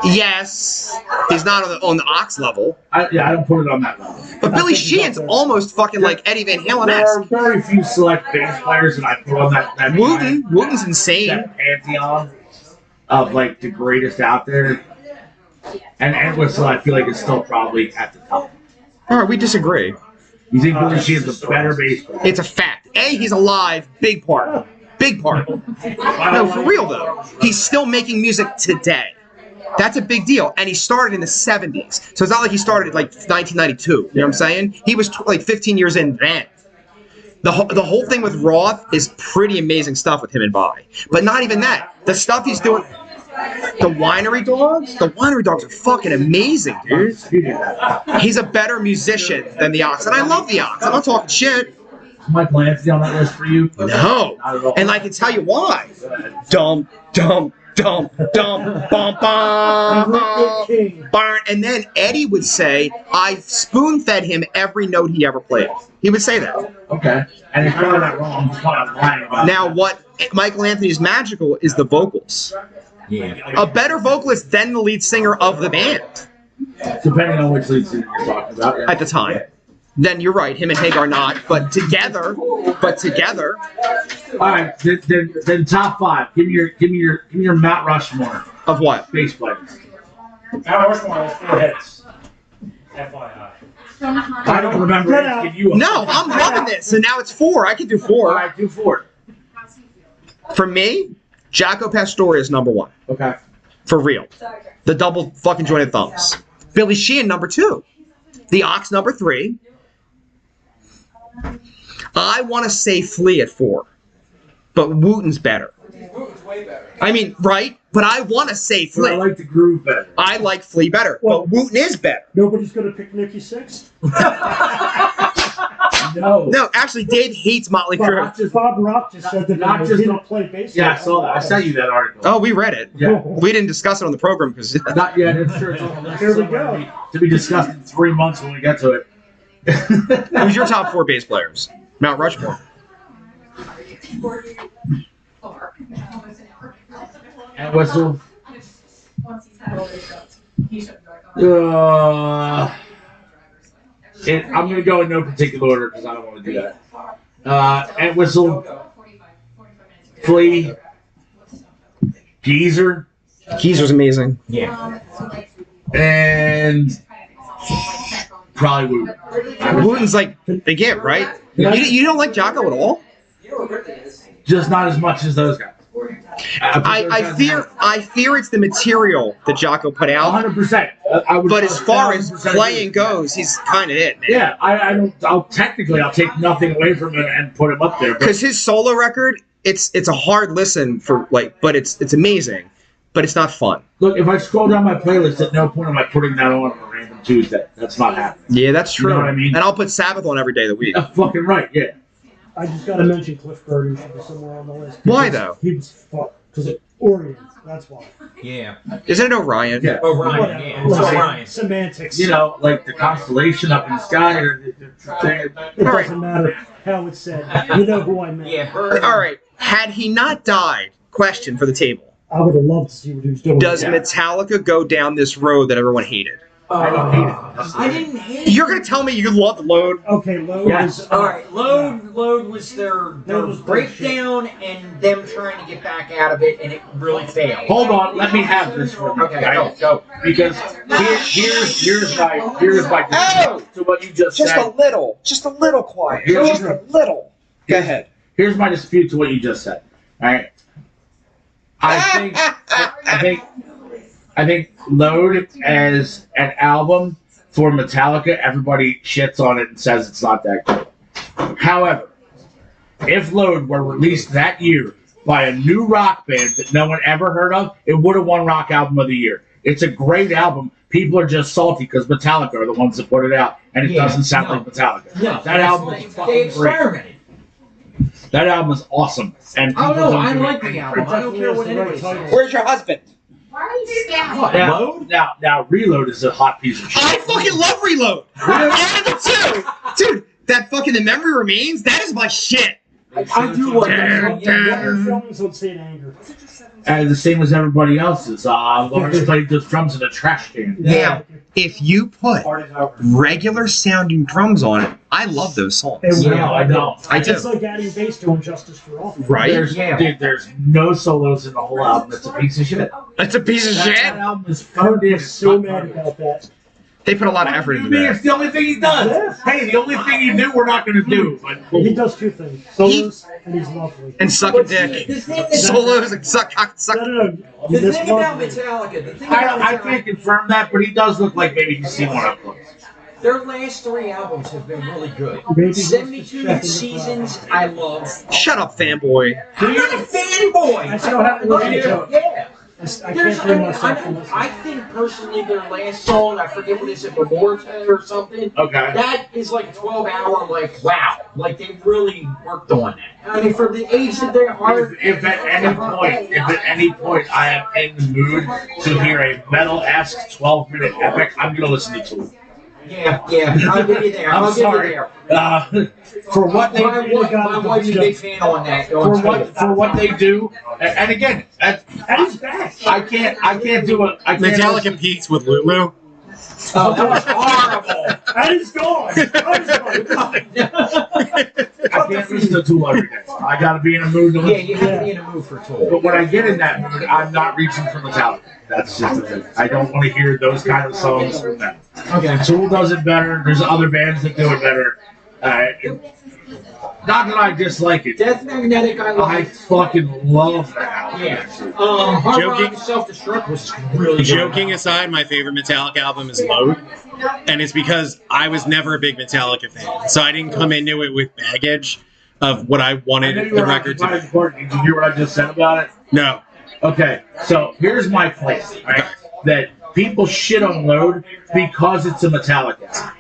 Yes, he's not on the Ox level, I don't put it on that level. but Billy Sheehan's almost fucking like Eddie Van There are Halen-esque. very few select bass players that I put on that Wooten's insane. that pantheon of like the greatest out there. And Entwistle, I feel like, is still probably at the top. All right, we disagree. You think Billy Sheehan's a better bass player? It's a fact. A, he's alive. Big part. Big part. No, for real though. He's still making music today. That's a big deal. And he started in the 70s. So it's not like he started like 1992. You know what I'm saying? He was like 15 years in then. The whole thing with Roth is pretty amazing stuff with him and Vi. But not even that. The stuff he's doing. The Winery Dogs are fucking amazing, dude. He's a better musician than the Ox. And I love the Ox. I'm not talking shit. Michael Anthony on that list for you? No. And I can tell you why. Bum, bum, barn. And then Eddie would say, I spoon-fed him every note he ever played. He would say that. Okay. And if you're not wrong, I'm not lying about Now, what Michael Anthony's magical is the vocals. Yeah. A better vocalist than the lead singer of the band it. Depending on which lead singer you're talking about. Yeah. at the time. Then you're right, him and Hagar not, but together. All right, then top five. Give me your Mount Rushmore Of what? bass players. Mount Rushmore has 4 hits. FYI. I don't remember asking you. No, I'm loving this. And now it's 4. I can do All 4. right, do 4. For me, Jaco Pastorius is number 1. Okay. For real. The double fucking jointed thumbs. Billy Sheehan, number 2. The Ox, number 3. I want to say Flea at 4. But Wooten's better. Wooten's way better. I mean, right? But I want to say But Flea. I like the groove better. I like Flea better. Well- But Wooten is better. Nobody's going to pick Nikki Sixx. No. No, actually, Dave hates Motley Crue. Bob Rock just said that Not he just- didn't play bass. Yeah, I saw that. I sent you that article. Oh, we read it. Yeah. We didn't discuss it on the program because Not yet. I'm sure it's on the list Here we somewhere go. to be discussed in 3 months when we get to it. who's your top 4 bass players? Mount Rushmore. And Whistle. I'm going to go in no particular order because I don't want to do that. And Whistle, Flea, Geezer, Geezer's amazing. Yeah. and probably Woo. Wooten's like they get right. You don't like Jaco at all? Just not as much as those guys. I fear it's the material that Jaco put out. 100%. But as far as playing goes, he's kind of it, man. Yeah, I don't. I'll take nothing away from him and put him up there. But Because his solo record, it's a hard listen for like, but it's amazing, but it's not fun. look, if I scroll down my playlist, at no point am I putting that on a random Tuesday. That's not happening. Yeah, that's true. You know what I mean? And I'll put Sabbath on every day of the week. That's fucking right. Yeah. I just got to mention Cliff Burton should be somewhere on the list. Why, though? He was fucked. Because of Orient. That's why. Yeah. Isn't it Orion? Yeah. Orion, Whatever. yeah. It's Like, Orion. Semantics. You know, like the constellation up in the sky. Or It All right. doesn't matter how it's said. You know who I meant. Yeah, Bird. All right. Had he not died, question for the table. I would have loved to see what he was doing. Does Metallica go down this road that everyone hated? I don't hate it. I didn't hate You're gonna tell me you loved Load? Okay, Load Yes. is... All right, Load was their was breakdown and them trying to get back out of it, and it really failed. Hold on, let me have this for a minute, Okay, guys. go. Because here's my Oh! to what you just Just said. a little quiet. Here's- Just a little. Go ahead. Here's my dispute to what you just said. All right. I think Load as an album for Metallica, everybody shits on it and says it's not that good. However, if Load were released that year by a new rock band that no one ever heard of, it would have won Rock Album of the Year. It's a great album. People are just salty because Metallica are the ones that put it out, and it doesn't sound like Metallica. No, that album is they fucking great. experimented. That album is awesome, and Oh people no, don't I do it like the any album. I don't care what anybody says. Where's your husband? Why are you scamming? What, Now, Load? now, Reload is a hot piece of shit. I fucking love Reload. Out of the two, dude, that fucking The Memory Remains. That is my shit. I do like that. What are your feelings on St. Anger? And the same as everybody else's. Lawrence played those drums in a trash can. Now, if you put regular sounding drums on it, I love those songs. Yeah, I know. I do. It's like adding bass to Injustice for All. Right? There's no solos in the whole album. It's a piece of shit. That's a piece of That shit. album is Kurt funny. was so mad about that. They put a lot of effort into It's that. the only thing he does. Hey, the only thing you do, we're not going to do. But He does two things: solos and he's lovely. And sucking dick. The thing Solos and suck. No. The This thing about lovely. Metallica, the thing about I can't confirm that, but he does look like maybe he's seen one up close. their last three albums have been really good. Maybe 72 Seasons, I love. Shut up, fanboy. I'm not a fanboy. I still haven't listened to it. Yeah. I There's, can't bring myself to listen. I think personally their last song, I forget what it is, Memorta or something. Okay. That is like a 12-hour, like, wow. Like, they really worked on that. I mean, for the age that they are. If at any point I am in the mood to hear a metal-esque 12-minute epic, I'm going to listen to Tool. Yeah, I'll give you there. I'm I'll sorry. give you there. For what they My wife's a big fan on that. for what they do, and again, And he's back. I can't do it. I can't Metallica listen- Pete's with Lulu. Oh, that was horrible. And he's gone. I can't listen to Tool every day. I got to be in a mood to Yeah, listen. you have to be in a mood for Tool. But when I get in that mood, I'm not reaching for Metallica. That's just the thing. I don't want to hear those kind of songs from them. Okay. Tool does it better. There's other bands that do it better. Not that I dislike it. Death Magnetic, I I like. fucking love that album. Yeah. Hard Joking. Rock Self-Destruct was really good. Joking aside, my favorite Metallica album is Load. And it's because I was never a big Metallica fan. So I didn't come into it with baggage of what I I wanted know you the were record to occupied be. important. Did you hear what I just said about it? No. Okay, so here's my point, right? That people shit on Load because it's a Metallica album.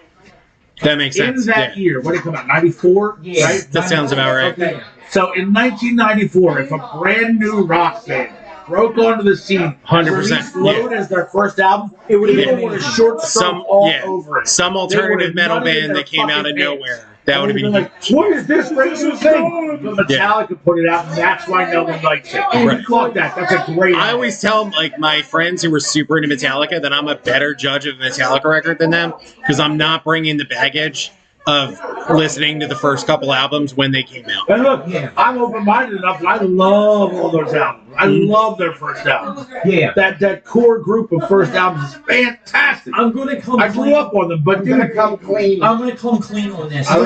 That makes sense. In that Yeah. year, what did it come out? 94? Yeah. Right? That sounds about right. Okay. So in 1994, if a brand new rock band broke onto the scene, 100%, released Load as their first album, It would have people been would have amazing. short Some all yeah, over it. some They alternative would've metal none of band their that came out of fucking nowhere. pants. That would have been like, what is this brand new thing? But Metallica put it out, and that's why no one likes it. Right. Fuck that. That's a great I album. always tell like my friends who were super into Metallica that I'm a better judge of a Metallica record than them because I'm not bringing the baggage of listening to the first couple albums when they came out. And look, I'm open-minded enough that I love all those albums. I love their first albums. Yeah. That core group of first albums is fantastic. I'm gonna come. I grew up on them, but He's gonna come clean. I'm gonna come clean on this. I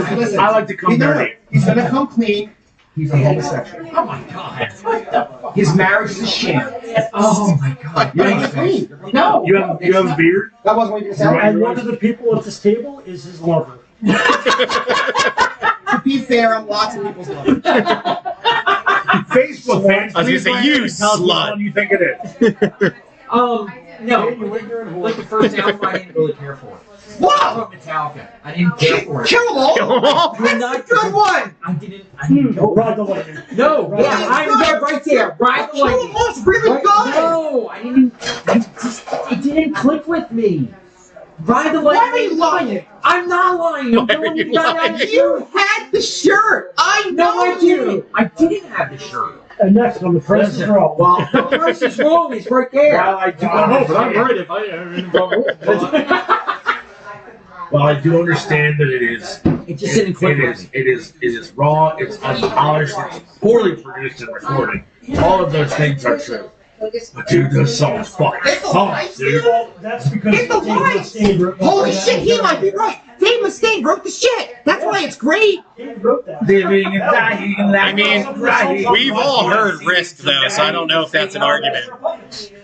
like to come He's gonna, dirty. he's gonna come clean. He's a homosexual. Oh my god. His marriage is a sham. Oh my god. You're not clean. No. You have a beard? That wasn't what you said. And one of the people at this table is his lover. To be fair, I'm lots of people's lover. Facebook fans. I was gonna please say, write you in and tell us which slut. one you think it is. No. Like the first album, I didn't really care for it. Wow. I love Metallica. I didn't care for it. Kill them all. You're not Good one. I didn't go. Ride the lightning. No. Yeah, I'm there right there. Ride the Kill them lightning. all. It's really Right- good. No, it didn't click with me. Ride the Why are lightning. you lying? I'm not lying. You Why are you lying? You had the shirt. I know I didn't. I didn't have the shirt. And next on the Price is Wrong. Well, The price is wrong. It's right there. while I do understand, if I am in the wrong. while I do understand that it is, It just didn't click it with is, me. it is raw, it's unpolished, it's poorly produced and recorded. All of those things are true. But dude, those songs fucking songs, dude. Well, that's because It's the Dave lights. Mustaine wrote Holy that. shit, he might be right. Dave Mustaine wrote the shit. That's why it's great. He wrote that. Living and dying and I mean, we've all heard Risk, though, so I don't know if that's an argument.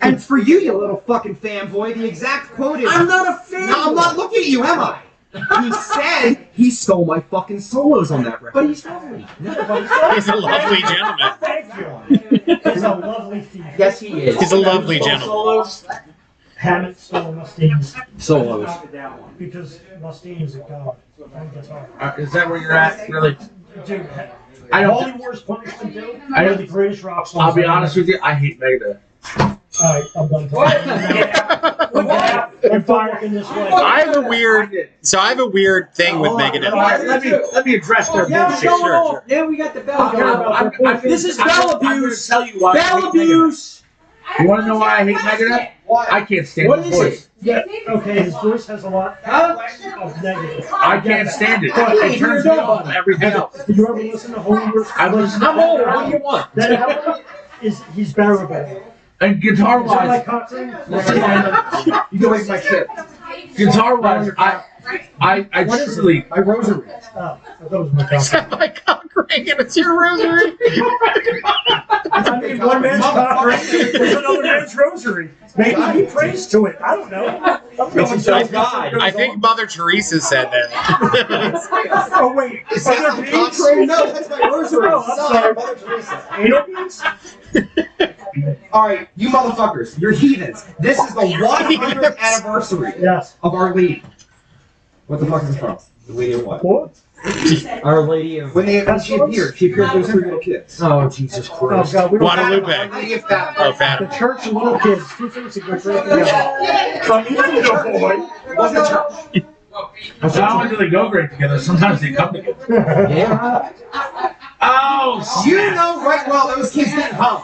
And for you, you little fucking fanboy, the exact quote is, I'm not a fan. No, I'm not looking at you, am I? He said he stole my fucking solos on that record. But he's lovely. He's a lovely gentleman. Thank you. He's a lovely female. Yes, he is. He's a lovely gentleman. Hammett stole Mustaine's Solos. because Mustaine is a god on guitar. Is that where you're at, really? Dude, I don't- all he wars punished and do. I They're don't- the greatest rock songs. I'll be ever. honest with you, I hate Megadeth. All right, I'm done. I'm talking this way. I have a weird thing with Megadeth. Let me address their bullshit. Sure. Now we got the bell. I'm This is I'm bell gonna abuse. tell you why. I Bell hate Megadeth. abuse. You want to know why I hate Megadeth? I can't stand What his is voice. it? Yeah, okay, his voice has a lot of negative. I can't stand it. It turns me off from everything else. Did you ever listen to Holy Wars? I listen. I'm older. What do you want? That album he's bearable. And guitar Is that like wise, Cochrane? You can waste my shit. guitar wise, I truly. My rosary. Oh, I thought it was my Cochrane. My cock ring and it's your rosary. I mean, one man's Cochrane is another man's rosary. Maybe he prays to it. I don't know. I think Mother Teresa said that. Oh wait, is that a beans? No, that's my rosary. Oh, I'm sorry. Mother Teresa. Anal beans? Alright, you motherfuckers, you're heathens. This is the 100th anniversary Yes. of Our Lady. What the fuck is this from? The lady of what? What? Our Lady of. When she appeared with those three little kids. Oh Jesus Oh Christ! God, we don't have Guadalupe. Our Lady of Fatima. Oh, the Fatima. church and little kids. Two things that go great together. So you can go, boy. It wasn't a church. Not only do they go great together, sometimes they come together. Yeah. Oh, You know right well those kids didn't come.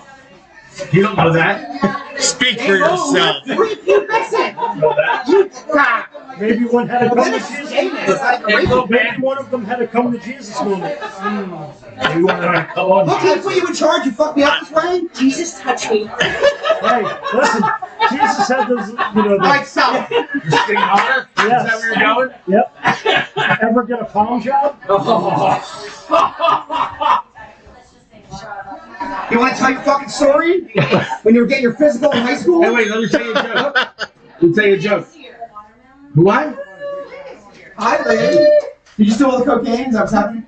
you don't know that? Speak for yourself. Repeat Vixen. Know that? You got. Maybe one had to come to Dennis Jesus. Davis, like a Hey, look, Maybe man. one of them had to come to Jesus moment. You want to come on? Look, I put you in charge. You fucked me up this way. Jesus touched me. Hey, listen, Jesus had those, Right, so. You're sitting harder? Is Yes. that where you're going? Yep. Ever get a palm job? You want to tell your fucking story? When you were getting your physical in high school? Hey, wait, let me tell you a joke. Let me tell you a joke. What? Hi, lady. Did you steal all the cocaine? Is that what's happening?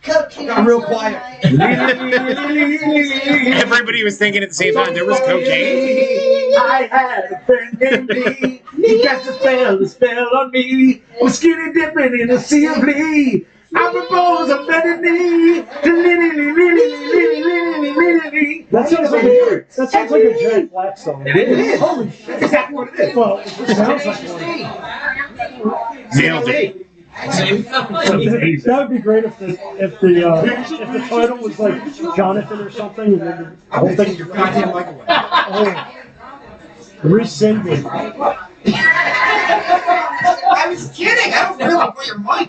Got real quiet. Everybody was thinking at the same time there was cocaine. I had a friend named Lee. He cast a spell on me. Was skinny dipping in a sea of Lee. I propose a better knee. That sounds like a Jack Black song. It is. Holy shit. That's exactly what it is. Well, it just sounds like one. Nailed it. That would be great if the title was like Jonathan or something, and then the whole thing Your goddamn mic away. oh, rescinded. I was kidding. I don't really put your mic.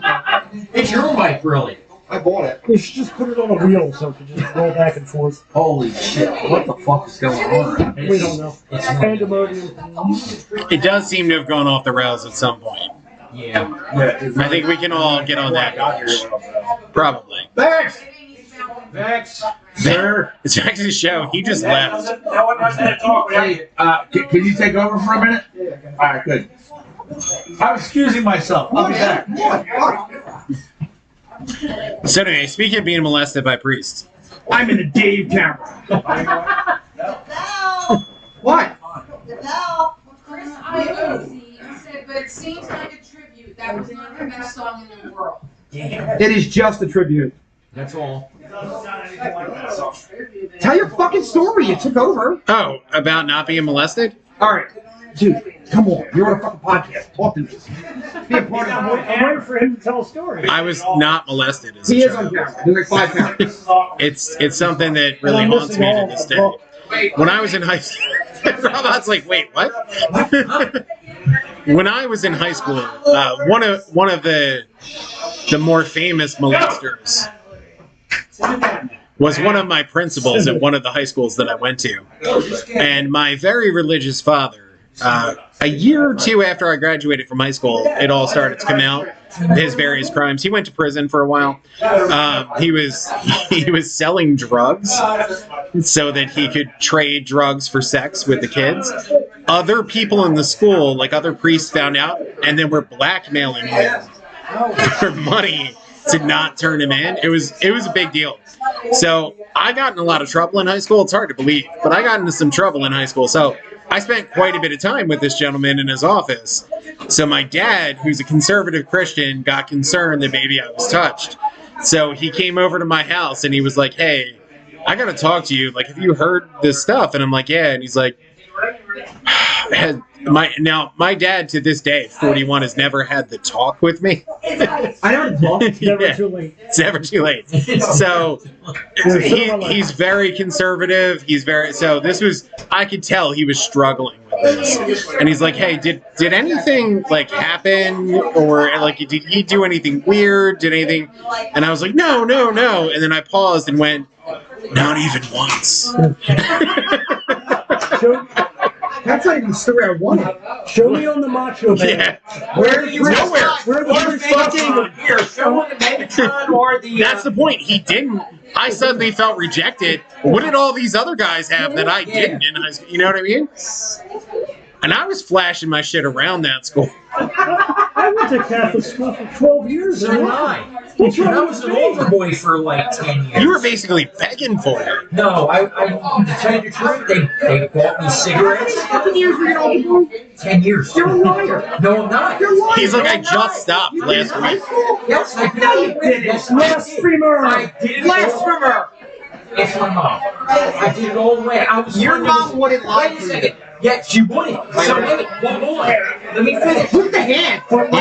It's your mic, really. I bought it. You should just put it on a wheel so it can just roll back and forth. Holy shit. What the fuck is going on? We don't know. Pandemonium. It does seem to have gone off the rails at some point. Yeah. I think we can all get on that page. Probably. Vex! Vex! Sir! It's back to the show. He just left. No one knows how to talk. Hey, can you take over for a minute? Alright, good. I'm excusing myself. I'll be back. So anyway, speaking of being molested by priests. I'm in a Dave camera. What? Chris IOC said, but it seems like a tribute. That was not the best song in the world. It is just a tribute. That's all. Tell your fucking story. You took over. Oh, about not being molested? All right. Dude, come on. You're on a fucking podcast. Talk to me. Be a part of I'm waiting for him to tell a story. I was not molested as a He is on child. camera. There's like 5 pounds. It's something that really haunts me to this day. When I was in high school, Robot's like, wait, what? When I was in high school, one of the more famous molesters was one of my principals at one of the high schools that I went to. And my very religious father, a year or two after I graduated from high school, it all started to come out, his various crimes. He went to prison for a while. He was selling drugs so that he could trade drugs for sex with the kids. Other people in the school, like other priests, found out and then were blackmailing him for money to not turn him in. It was a big deal. So I got in a lot of trouble in high school. It's hard to believe, but I got into some trouble in high school. So I spent quite a bit of time with this gentleman in his office. So my dad, who's a conservative Christian, got concerned that maybe I was touched. So he came over to my house and he was like, hey, I got to talk to you. Like, have you heard this stuff? And I'm like, yeah. And he's like, my dad to this day, 41, has never had the talk with me. I never talked. It's never too late. It's never too late. So he's very conservative. I could tell he was struggling with this. And he's like, hey, did anything like happen, or like did he do anything weird? Did anything? And I was like, no. And then I paused and went, not even once. That's not even the story I wanted. Show me on the Macho Man. Yeah. Where are you? Nowhere. Where the fucking Here, show him the Megatron or the. That's the point. He didn't. I suddenly felt rejected. What did all these other guys have that I didn't in high school? You know what I mean? And I was flashing my shit around that school. I went to Catholic school for 12 years. So did I. I was an older boy for like 10 years. You were basically begging for it. No, I to tell you the truth, they bought me cigarettes. How many years were you an older boy? 10 years. You're a liar. No, I'm not. You're lying. He's like, I just stopped last week. Yes, I did. No, you didn't. Blasphemer. I did it. Blasphemer. It's my mom. I did it all the way. I was. Your mom wouldn't lie Wait a to you. second. Yeah, she wouldn't. So wait, one more. Let me finish. Put the hand. Let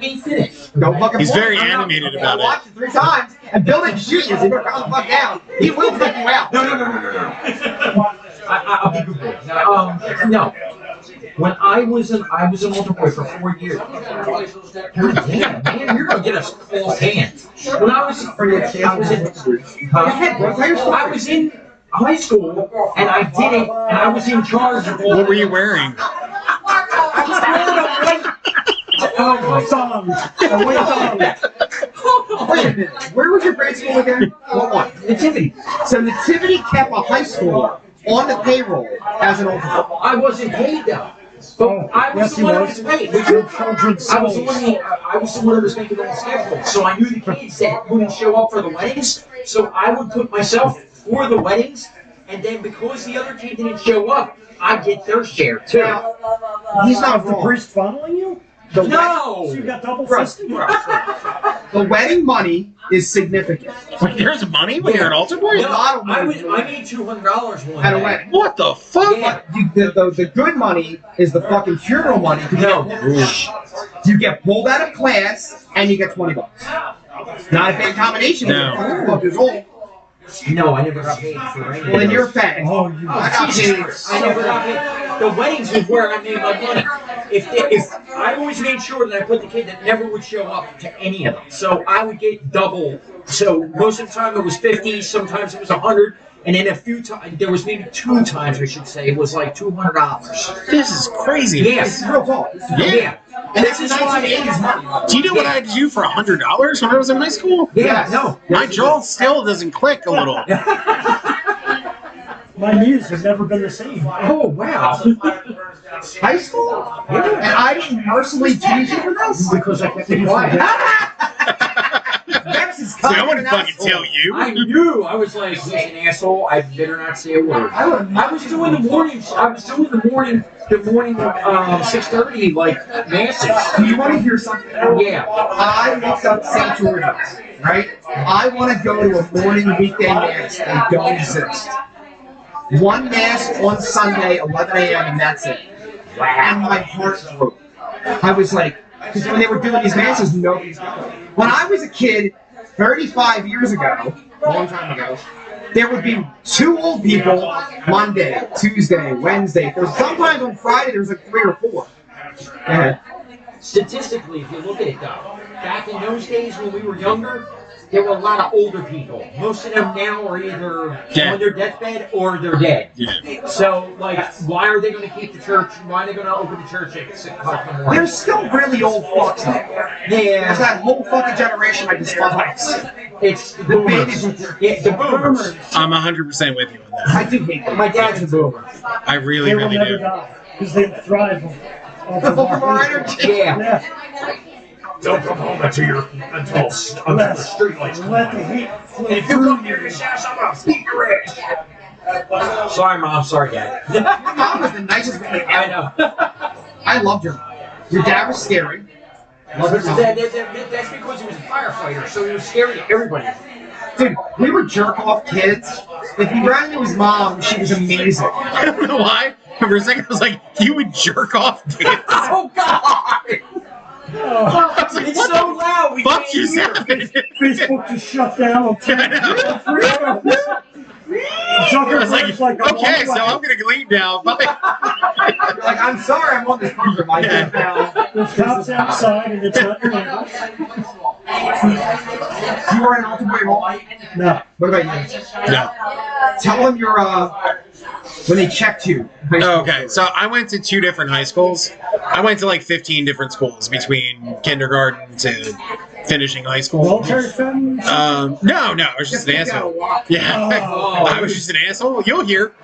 me finish. Don't fucking He's point. very I'm not- animated okay, about I watched it 3 times, and Bill didn't shoot you, so you better calm the fuck down. He will take you out. No. I'll be good boy. No. When I was an older boy for 4 years. Damn, man, you're gonna get us close hands. When I was in high school, and I did it, and I was in charge of all. What were you wearing? Wait a minute. Where was your grade school again? What one? Nativity. So Nativity kept a high schooler on the payroll as an older boy. I wasn't paid though. But I was the one that was paid. I was the one that was making all the schedules. So I knew the kids that wouldn't show up for the weddings. So I would put myself for the weddings, and then because the other kid didn't show up, I get their share too. He's not The wrong. priest funneling you? No! So you got double fisted? The wedding money is significant. Like, there's money when you're an altar boy? No, I made $200 one At a day. wedding. What the fuck? Yeah. The good money is the fucking funeral money. No. You get pulled out of class and you get $20. Not a bad combination. No. You're 12 years old. No, I never got paid for any of Well, then those. you're fat. Oh, you I got paid. I never got paid. The weddings was where I made my money. If I always made sure that I put the kid that never would show up to any of them, so I would get double. So most of the time it was 50, sometimes it was 100, and then a few times there was maybe 2 times I should say it was like $200. This is crazy. Yes. It's real talk. Yeah. And This is why. 1980s money. Do you know what I had to do for $100 when I was in high school? Yeah. No. My jaw still doesn't click a little. My knees have never been the same. Oh wow. High school? Yeah. And I didn't mercilessly tease you for this? Because I kept it quiet. Vex is So I coming wouldn't out. fucking tell you. I knew. I was like, he's an asshole. I better not say a word. I was doing the morning. I was doing the morning 6:30 like masses. Do you want to hear something? Yeah. I looked up St. George's, right? I want to go to a morning weekday mass. They don't exist. One mass on Sunday, 11 a.m., and that's it. And my heart broke. I was like, because when they were doing these masses, nobody's going. When I was a kid, 35 years ago, a long time ago, there would be 2 old people Monday, Tuesday, Wednesday. Sometimes on Friday, there was like 3 or 4. Go ahead. Statistically, if you look at it though, back in those days when we were younger, there were a lot of older people. Most of them now are either on their deathbed or they're dead. Yeah. So, like, why are they going to keep the church? Why are they going to open the church at 6 o'clock in the morning? There's still really old fucks out there. Yeah. There's that whole fucking generation I despise. It's the boomers. Yeah, the boomers. I'm 100% with you on that. I do hate them. My dad's a boomer. I really, They will really never do. die because they thrive off of Our energy. Yeah. Don't come home until the street lights come Let the on. heat flow And if you through come near this house, I'm gonna beat your ass. Sorry, Mom. Sorry, Dad. Your mom was the nicest woman I ever. know. I loved your mom. Your dad was scary. Love your mom. That's because he was a firefighter, so he was scary to everybody. Dude, we were jerk off kids. If he ran into his mom, she was amazing. I don't know why. For a second, I was like, you would jerk off kids. Oh, God! I was like, It's what so the loud. We fuck can't just hear. happened? Facebook just shut down on I was like, okay, so I'm gonna leave now. Bye. You're like, I'm sorry, I'm on this program. I Yeah. did now. The cops outside and it's not your neighbors. You were in Alton Boy Hall? No. What about you? No. Tell them your, when they checked you. Okay, so I went to 2 different high schools. I went to like 15 different schools between kindergarten to finishing high school. Military family? No, I was just an asshole. Yeah, Oh. I was just an asshole. You'll hear.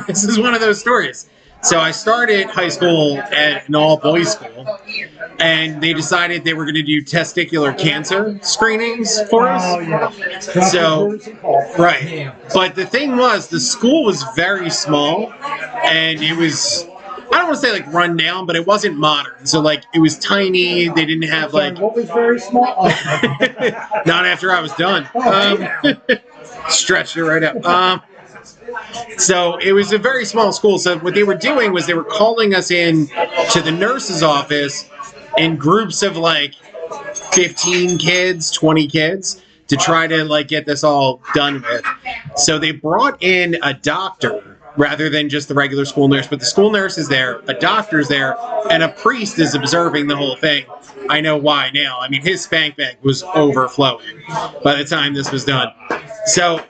This is one of those stories. So I started high school at an all-boys school, and they decided they were going to do testicular cancer screenings for us. Oh, yeah. So, right. But the thing was, the school was very small, and it was, I don't want to say like run down, but it wasn't modern. So like it was tiny. They didn't have like, What was very small? not after I was done. Stretched it right up. So it was a very small school. So what they were doing was they were calling us in to the nurse's office in groups of like 15 kids, 20 kids to try to like get this all done with. So they brought in a doctor rather than just the regular school nurse, but the school nurse is there, a doctor's there, and a priest is observing the whole thing. I know why now. I mean, his spank bag was overflowing by the time this was done. So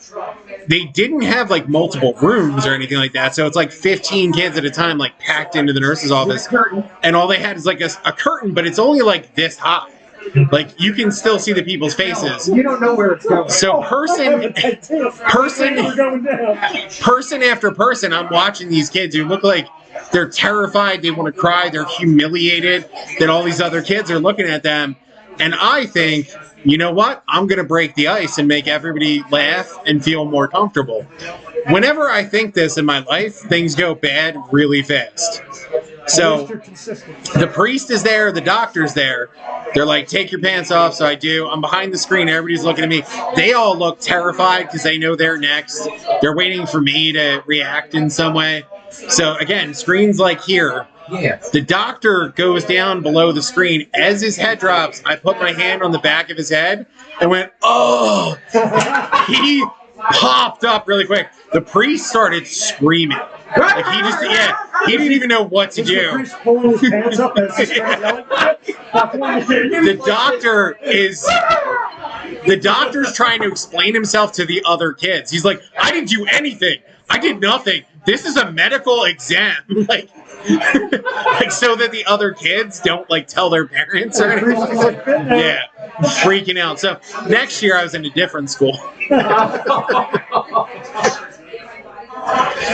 they didn't have like multiple rooms or anything like that. So it's like 15 kids at a time, like packed into the nurse's office. And all they had is like a curtain, but it's only like this high. Like you can still see the people's faces. You don't know where it's going. So person after person, I'm watching these kids who look like they're terrified, they want to cry, they're humiliated that all these other kids are looking at them. And I think, you know what? I'm going to break the ice and make everybody laugh and feel more comfortable. Whenever I think this in my life, things go bad really fast. So the priest is there, the doctor's there. They're like, take your pants off. So I do. I'm behind the screen. Everybody's looking at me. They all look terrified because they know they're next. They're waiting for me to react in some way. So again, screen's like here. Yeah. The doctor goes down below the screen. As his head drops, I put my hand on the back of his head and went, oh! He popped up really quick. The priest started screaming. Like he didn't even know what to do. The doctor's trying to explain himself to the other kids. He's like, I didn't do anything. I did nothing. This is a medical exam. Like so that the other kids don't like tell their parents or anything. Yeah, freaking out. So next year I was in a different school.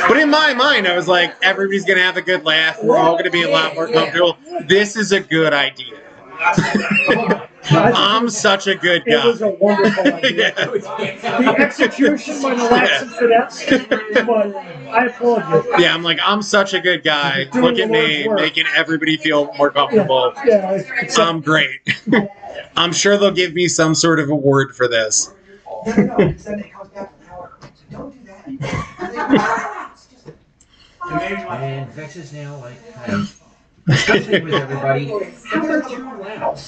But in my mind, I was like, everybody's going to have a good laugh. We're all going to be a lot more comfortable. This is a good idea. I'm such a good guy. It was a wonderful idea. The execution might have lacked some finesse, but I applaud you. Yeah, I'm like, I'm such a good guy. Look at me, making everybody feel more comfortable. I'm great. I'm sure they'll give me some sort of award for this. No, it comes back to power. So don't do that. And Vex is now like, discussing with everybody. How about too loud?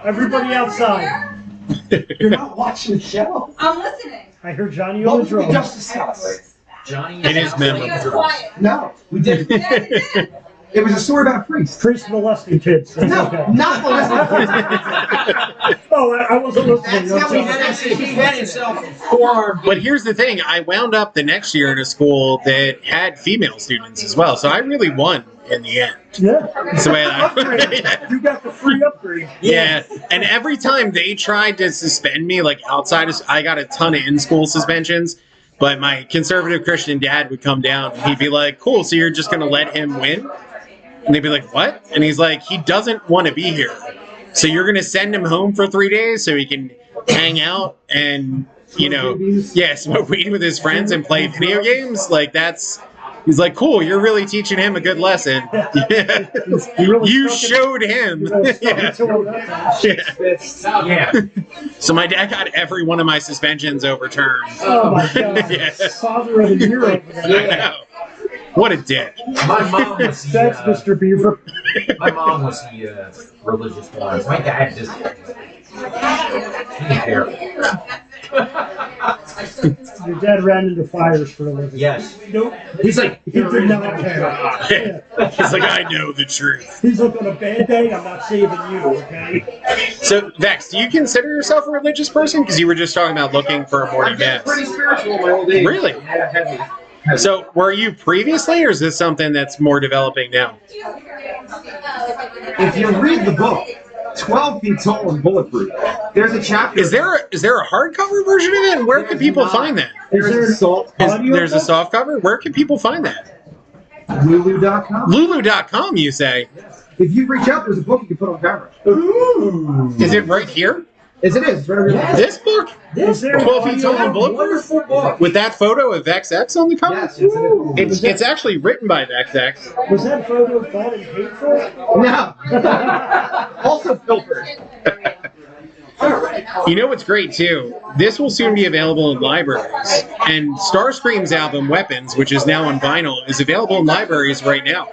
Everybody outside. You're not watching the show. I'm listening. I heard Johnny What on the did we drums. just discuss? Johnny It is memorable. You guys quiet. No, we didn't. Yes, it is. It was a story about a priest. Priest molesting kids. That's No, okay. not molesting. Oh, I wasn't listening. That's how I'm we sorry. he had himself forearmed. But here's the thing, I wound up the next year at a school that had female students as well, so I really won in the end. Yeah. That's the way Upgrade. I, You got the free upgrade. yeah, and every time they tried to suspend me, like outside of, I got a ton of in-school suspensions, but my conservative Christian dad would come down and he'd be like, cool, so you're just going to let him win? And they'd be like, what? And he's like, he doesn't want to be here. So you're going to send him home for 3 days so he can hang out and, you know, yeah, smoke weed with his friends and play video games? Like, that's, he's like, cool, you're really teaching him a good lesson. Yeah. You showed him. Yeah. Yeah. So my dad got every one of my suspensions overturned. Oh my God. Yeah. Father of the year over I there. know. What a dick. My mom was the, That's Mr. Beaver. my mom was the religious one. My dad just he didn't care. Your dad ran into fires for a living. Yes. Nope. He's like, He did not care. He's like, I know the truth. He's like, on a bad day, I'm not saving you, okay? So, Vex, do you consider yourself a religious person? Because you were just talking about looking for a morning I'm getting mass. pretty spiritual in my old age. Really? Yeah, heavy. So, were you previously, or is this something that's more developing now? If you read the book, 12 feet tall and bulletproof, there's a chapter. Is there a hardcover version of it? And where can people find that? There's a soft audio There's a book? soft cover? Where can people find that? Lulu.com. Lulu.com, you say? If you reach out, there's a book you can put on camera. Ooh. Is it right here? Yes, it is. It's right over there. This book? Is there 12 feet tall and bulletproof? wonderful book. With that photo of XX on the cover? Yes, yes, it is. It's actually written by XX. Was that photo bad and hateful? No. Also filtered. You know what's great too? This will soon be available in libraries. And Starscream's album Weapons, which is now on vinyl, is available in libraries right now.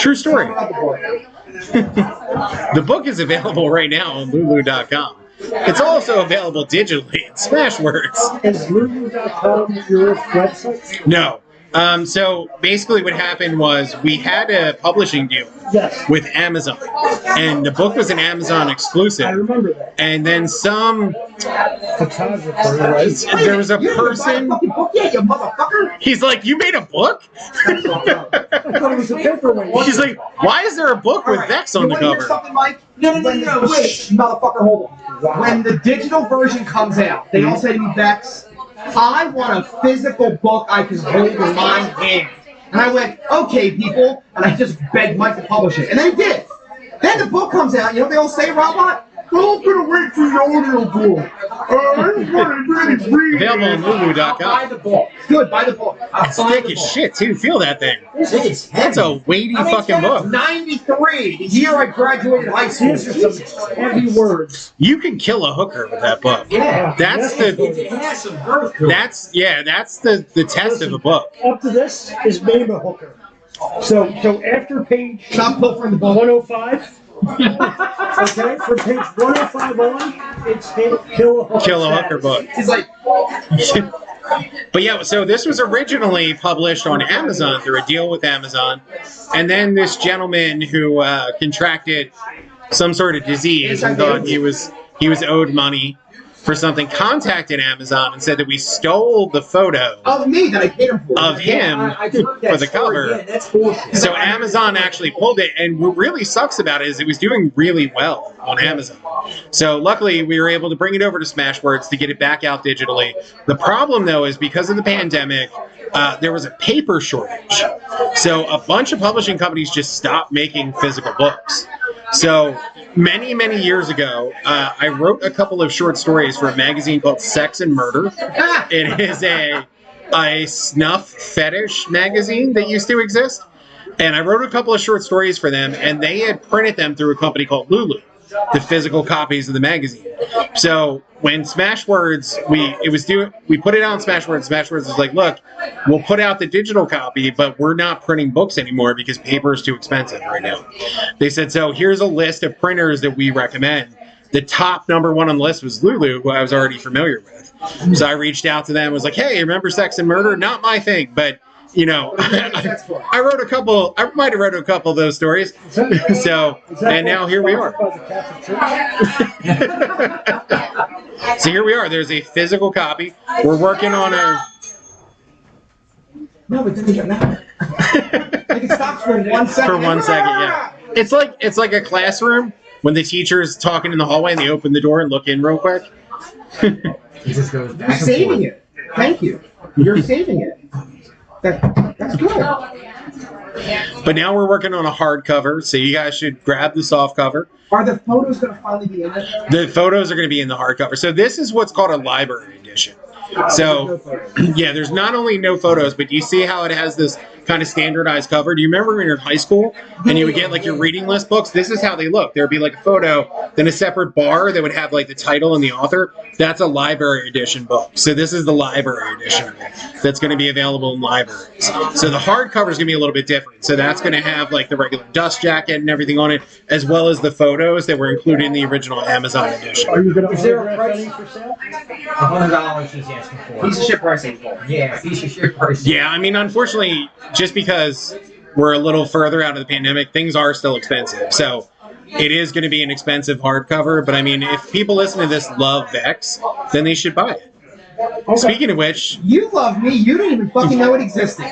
True story. The book is available right now on Lulu.com. It's also available digitally in Smashwords. Is Lulu.com your website? No. So basically what happened was we had a publishing deal Yes. with Amazon. And the book was an Amazon I exclusive. remember that. And then some, Photographer, right? there was a You didn't buy person, fucking book yet, you motherfucker. he's like, you made a book? I thought it was a paperweight. She's like, why is there a book with Vex on You the wanna hear cover? something, Mike? No, wait. Shh, motherfucker, hold on. When the digital version comes out, they all say to me, Vex, I want a physical book I can hold in my hand. And I went, okay, people. And I just begged Mike to publish it. And they did. Then the book comes out. You know what they all say, Robot? I'm going to wait for the audio book. I just want to really read Available on it. Buy Lulu.com. the book. Good, buy the book. I'll buy Thick the as book. shit, too. Feel that thing. It's That's a weighty fucking book. 93, the year I graduated high school. These are some heavy words. You can kill a hooker with that book. Yeah. That's Yes, the It has some girth to it. that's the test of a book. Up to this is name a hooker. So after page Stop pilfering the book. 105, okay, from page 105 on, it's kill a hooker. Kill a hooker book. He's like, But yeah, so this was originally published on Amazon through a deal with Amazon, and then this gentleman who contracted some sort of disease and thought he was owed money for something contacted Amazon and said that we stole the photo of me that I paid him for. of him I've heard that for the story. cover. Yeah, that's bullshit. So Amazon actually pulled it, and what really sucks about it is it was doing really well on Amazon. So luckily, we were able to bring it over to Smashwords to get it back out digitally. The problem, though, is because of the pandemic, there was a paper shortage. So a bunch of publishing companies just stopped making physical books. So many, many years ago, I wrote a couple of short stories for a magazine called Sex and Murder. It is a snuff fetish magazine that used to exist. And I wrote a couple of short stories for them, and they had printed them through a company called Lulu. the physical copies of the magazine. So when Smashwords, we put it out on Smashwords. Smashwords was like, look, we'll put out the digital copy, but we're not printing books anymore because paper is too expensive right now. They said, so here's a list of printers that we recommend. The top number one on the list was Lulu, who I was already familiar with. So I reached out to them and was like, hey, remember Sex and Murder? Not my thing, but you know, I wrote a couple. I might have wrote a couple of those stories. So, and now here we are. So here we are. There's a physical copy. We're working on a. No, it doesn't get matter. Like it stops for 1 second. For 1 second, yeah. It's like a classroom when the teacher's talking in the hallway and they open the door and look in real quick. It just goes back You're saving it. Thank you. You're saving it. That's good. But now we're working on a hardcover, so you guys should grab the soft cover. Are the photos going to finally be in it? The photos are going to be in the hardcover. So this is what's called a library edition. So, yeah, there's not only no photos, but you see how it has this kind of standardized cover. Do you remember when you're in high school and you would get like your reading list books? This is how they look. There would be like a photo, then a separate bar that would have like the title and the author. That's a library edition book. So this is the library edition of it that's going to be available in libraries. So the hardcover is going to be a little bit different. So that's going to have like the regular dust jacket and everything on it, as well as the photos that were included in the original Amazon edition. Are you going to Is there order a price? any for sale? $100 he's asking for. Piece of shit pricing. Yeah, piece of shit pricing. Yeah, I mean, unfortunately, just because we're a little further out of the pandemic, things are still expensive. So it is going to be an expensive hardcover. But I mean, if people listen to this love Vex, then they should buy it. Speaking of which, You love me. You didn't even fucking know it existed.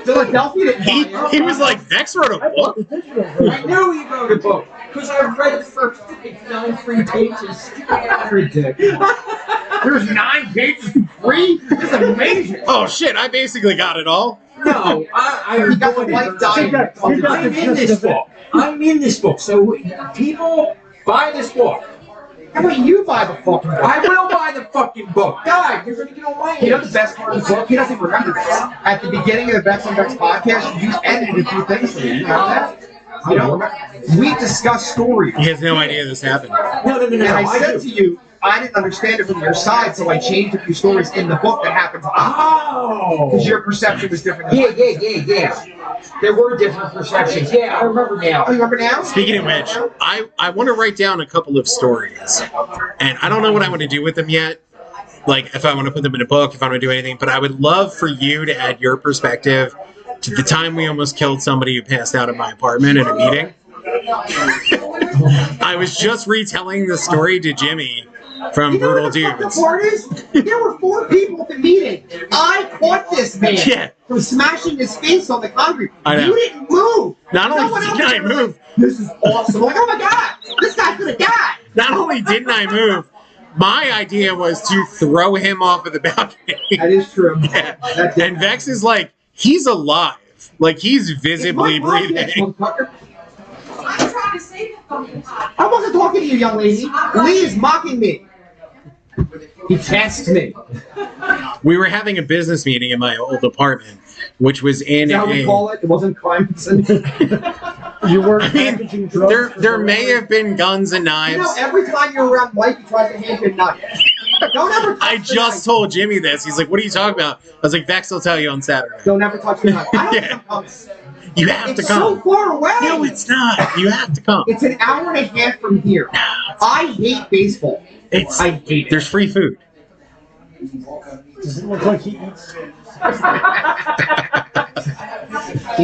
Philadelphia didn't buy it. he was like, Vex wrote a book? I knew he wrote a book because I read the first 9 free pages. Ridiculous. There's 9 pages free? That's amazing. Oh, shit, I basically got it all. No, You got the white diamond. I'm in this book. I'm in this book. So people buy this book. How about you buy the fucking book? I will buy the fucking book. God, you're gonna get on my You know the best part of the book? He doesn't even remember this. At the beginning of the Vex on Vex podcast, you edited a few things for me. You know that? You don't remember? We discussed stories. He has no idea this happened. No. And I said to you, I didn't understand it from your side, so I changed a few stories in the book that happened to us. Oh! Because your perception was different than mine. Yeah. There were different perceptions. Yeah, I remember now. Oh, you remember now? Speaking of which, I want to write down a couple of stories. And I don't know what I want to do with them yet. Like, if I want to put them in a book, if I want to do anything. But I would love for you to add your perspective to the time we almost killed somebody who passed out at my apartment in a meeting. I was just retelling the story to Jimmy from Brutal The Dudes. part is, there were 4 people at the meeting. I caught this man from smashing his face on the concrete. I know. You didn't move. Not only one didn't else I was move, like, this is awesome. I'm like, oh my god, this guy could have died. not only didn't I move, my idea was to throw him off of the balcony. That is true. Yeah. And Vex is like, he's alive. Like, he's visibly It's my breathing. podcast, motherfucker. I'm trying to say that fucking podcast. I wasn't talking to you, young lady. Lee is mocking me. He tests me. We were having a business meeting in my old apartment, which was in Is that how we call it? It wasn't crime syndicate. You weren't I mean, packaging drugs. there may have been guns and You knives. know, every time you're around Mike, he tries to hand you a knife. Don't ever touch I the just knife. told Jimmy this. He's like, what are you talking about? I was like, Vex will tell you on Saturday. Don't ever touch the knife. I don't Yeah. think I'm coming. You have to It's so come. far away. No, it's not. You have to come. It's an hour and a half from here. I hate baseball. It's, I hate it. there's free food. Does it look like he eats?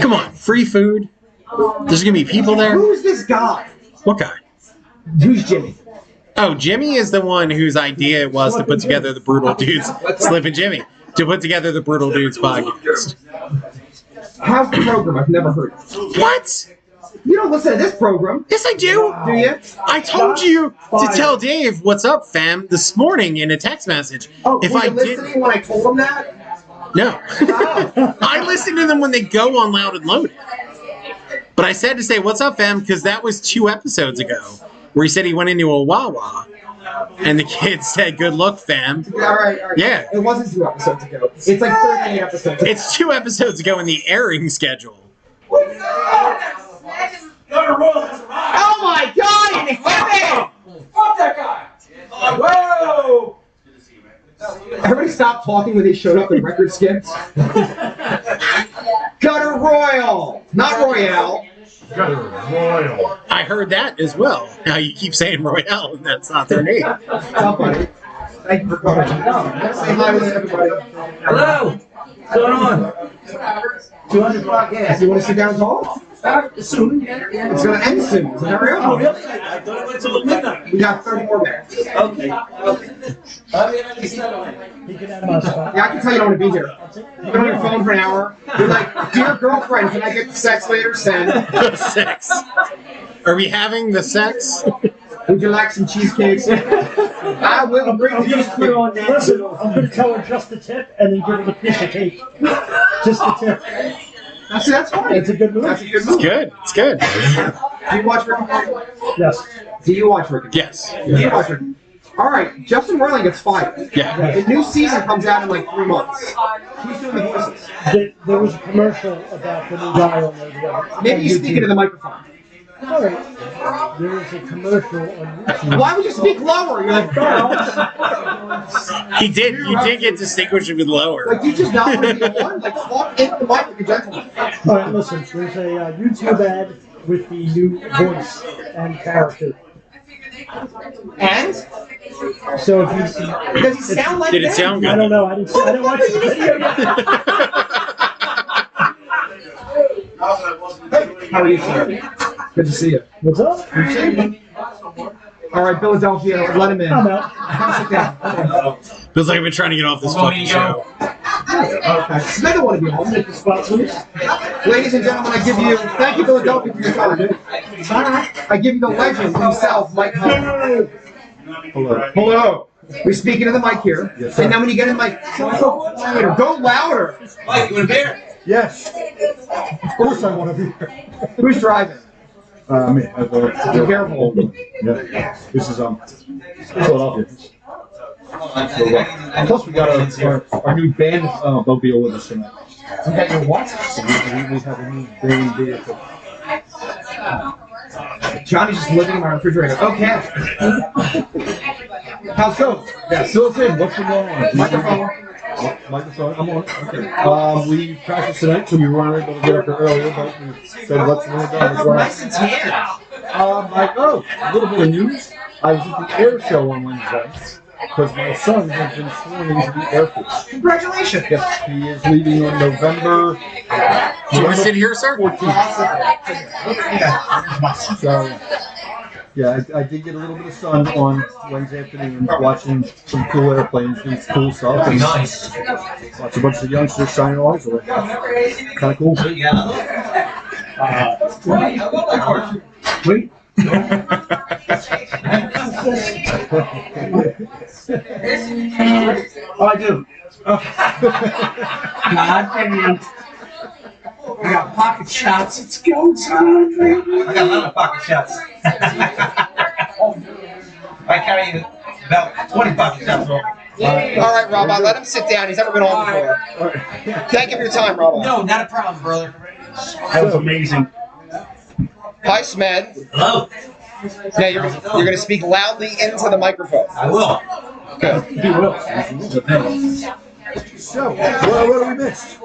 Come on, free food. There's gonna be people there. Who's this guy? What guy? Who's Jimmy? Oh, Jimmy is the one whose idea it was to put together the Brutal Dudes. Slippin' Jimmy. To put together the Brutal Dudes podcast. How's the program? I've never heard it. What? You don't listen to this program, Yes, I do. do you? I told you to tell Dave what's up, fam, this morning in a text message. Oh, If were I you did, listening when I told him that? no. I listen to them when they go on Loud and Loaded. But I said to say, what's up, fam, because that was 2 episodes ago, where he said he went into a Wawa, and the kid said, good luck, fam. All right. Yeah. It wasn't 2 episodes ago. It's like 38 episodes ago. It's 2 episodes ago in the airing schedule. Oh my god, and hit him! Fuck that guy! Whoa! Everybody stopped talking when they showed up and record skipped. Gutter Royal, not Royale. Royal. I heard that as well. Now you keep saying Royale, and that's not their name. Somebody. Thank you for coming. Say hi to everybody. Hello! What's going on? 200 podcast. You want to sit down and talk? Soon. It's going to end soon. It's never Oh, over. really? I thought it went till midnight. We got 30 more minutes. Okay. He can have my spot. Yeah, I can tell you don't want to be here. You've been on your phone for an hour. You're like, dear girlfriend, can I get sex later? Send. Sex. Are we having the sex? Would you like some cheesecakes? I will bring the cheesecake. Listen, I'm going to tell her just the tip and then give her the piece of cake. Just the tip. That's fine. It's a good move. That's a good It's move. good. It's good. Do you watch Rick and Morty? Yes. Do you watch Rick and Morty? Yes. Do you watch Rick? All right, Justin Roiland gets fired. Yeah. The new season comes out in like 3 months. Who's doing the voices? There was a commercial about the new guy on there. Maybe you speak into the microphone. All right. There is a commercial on YouTube. Why would you speak lower? You're like, He did. You did get distinguishably lower. like you just not want to be on? Like talk into the mic like a gentleman. All right, listen. There's a YouTube ad with the new voice and character. And So if you see, does he sound like Did it that? sound good? I don't know. I didn't watch the video yet. Hey, how are you, sir? Good to see you. What's up? Good to see you. All right, Philadelphia, let him in. I'm out. Come sit down. Feels like I've been trying to get off this fucking show. Okay. Smith want to be home. Take the spot, please. Ladies and gentlemen, I give you, thank you, Philadelphia, for your time. I give you the legend himself, Mike Hunt. Hello. Hello. We're speaking to the mic here. Yes, sir. And then when you get in the mic, go louder. Mike, you want a beer? Yes. Of course I want to be here. Who's driving? Me. Be careful. Yeah. This is Philadelphia. Plus we got our new band mobile with us tonight. You got your what? So we have a new band vehicle. Johnny's just living in my refrigerator. Okay. How's it going? Yeah, still in. What's going on? Microphone. Microphone. I'm on. Okay. We practiced tonight, so we weren't able to get up there earlier, but we said let's run it down. Nice and tan. A little bit of news. I was at the air show on Wednesday because my son has been sworn into the Air Force. Congratulations. Yes, he is leaving on November. Do you want to sit here, sir? 14th. So, yeah, I did get a little bit of sun on Wednesday afternoon watching some cool airplanes do cool stuff. And Nice. watch a bunch of youngsters shining lights away. Kind of cool. Wait. Oh, I do. God damn. I got pocket shots. It's go time, baby. I got a lot of pocket shots. I carry about 20 pocket shots on me. All right, Rob, I let him sit down. He's never been on before. Thank you for your time, Rob. No, not a problem, brother. That was amazing. Hi, Smed. Hello. Yeah, you're gonna speak loudly into the microphone. I will. Good. He will. So, what do we miss?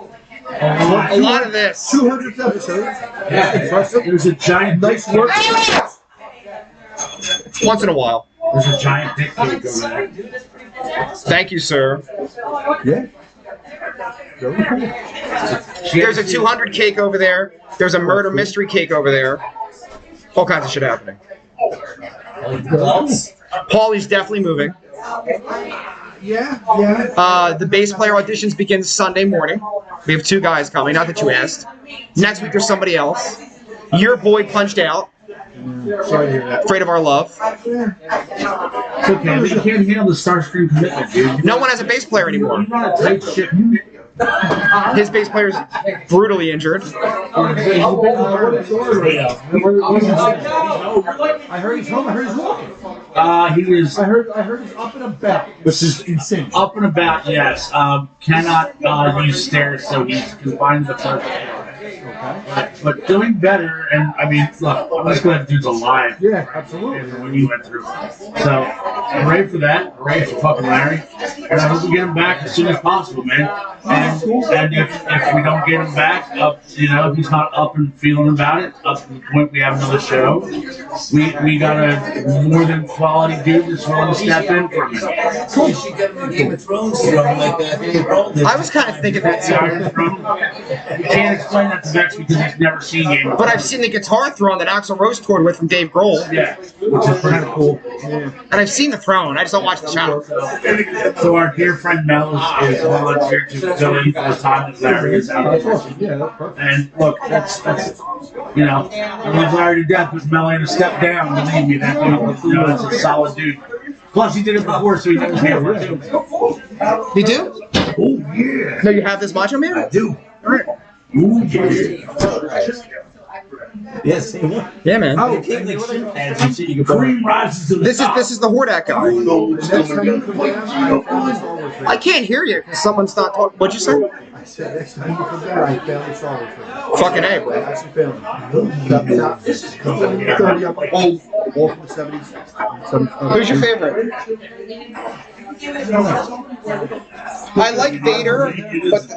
A lot of this. 200th episode. Yeah, impressive. There's a giant, nice work. Once in a while. There's a giant dick cake over there. Thank you, sir. Yeah. Very cool. There's a 200 cake over there. There's a murder mystery cake over there. All kinds of shit happening. Paulie's definitely moving. Yeah. The bass player auditions begin Sunday morning. We have 2 guys coming, not that you asked. Next week there's somebody else. Your boy punched out. Sorry to hear that. Afraid of our love. It's okay. They can't handle the Starscream commitment, dude. No one has a bass player anymore. You run a tight ship. His bass player's brutally injured. I heard he's home. I heard he's walking. He was I heard he's up and about, which is insane. up and about, yes. Cannot use stairs, so he's confined to the first floor. But doing better, and I mean, look, I'm just glad dude's alive. Yeah, absolutely. When you went through. So, hooray for that. Hooray for fucking Larry. And I hope we get him back as soon as possible, man. And if we don't get him back up, you know, if he's not up and feeling about it, up to the point we have another show, we got a more than quality dude that's willing to step in for him. Cool. You should get him a Game of Thrones throne like that. I was kind of thinking that too. You can't explain that to Vex because he's never seen Game of Thrones. But I've seen the guitar throne that Axl Rose toured with from Dave Grohl. Yeah, which is kind of cool. Yeah. And I've seen the throne. I just don't watch the show. So our dear friend Mel is volunteered to fill in for the time that Larry is out. Yeah, that's perfect. And look, that's you know, I love Larry to death, but Mel ain't a step down. Believe me, that dude, you know, that's a solid dude. Plus, he did it before, so he knows how to do it. You do? Oh yeah. No, you have this Macho Man? I do. All right. Ooh yeah. Yes. Yeah, man. You can't like chimpanzee and shit. You can Cream rises to the This top. is the Hordak guy. Next time you come down, I found this armor for you. I can't hear you because someone's not talking. What'd you say? I said, next time you come down, I found this armor for you. Fucking A, bro. I actually found it. Comes in 30 up, old, all from the 70s. Who's your favorite? I like Vader, but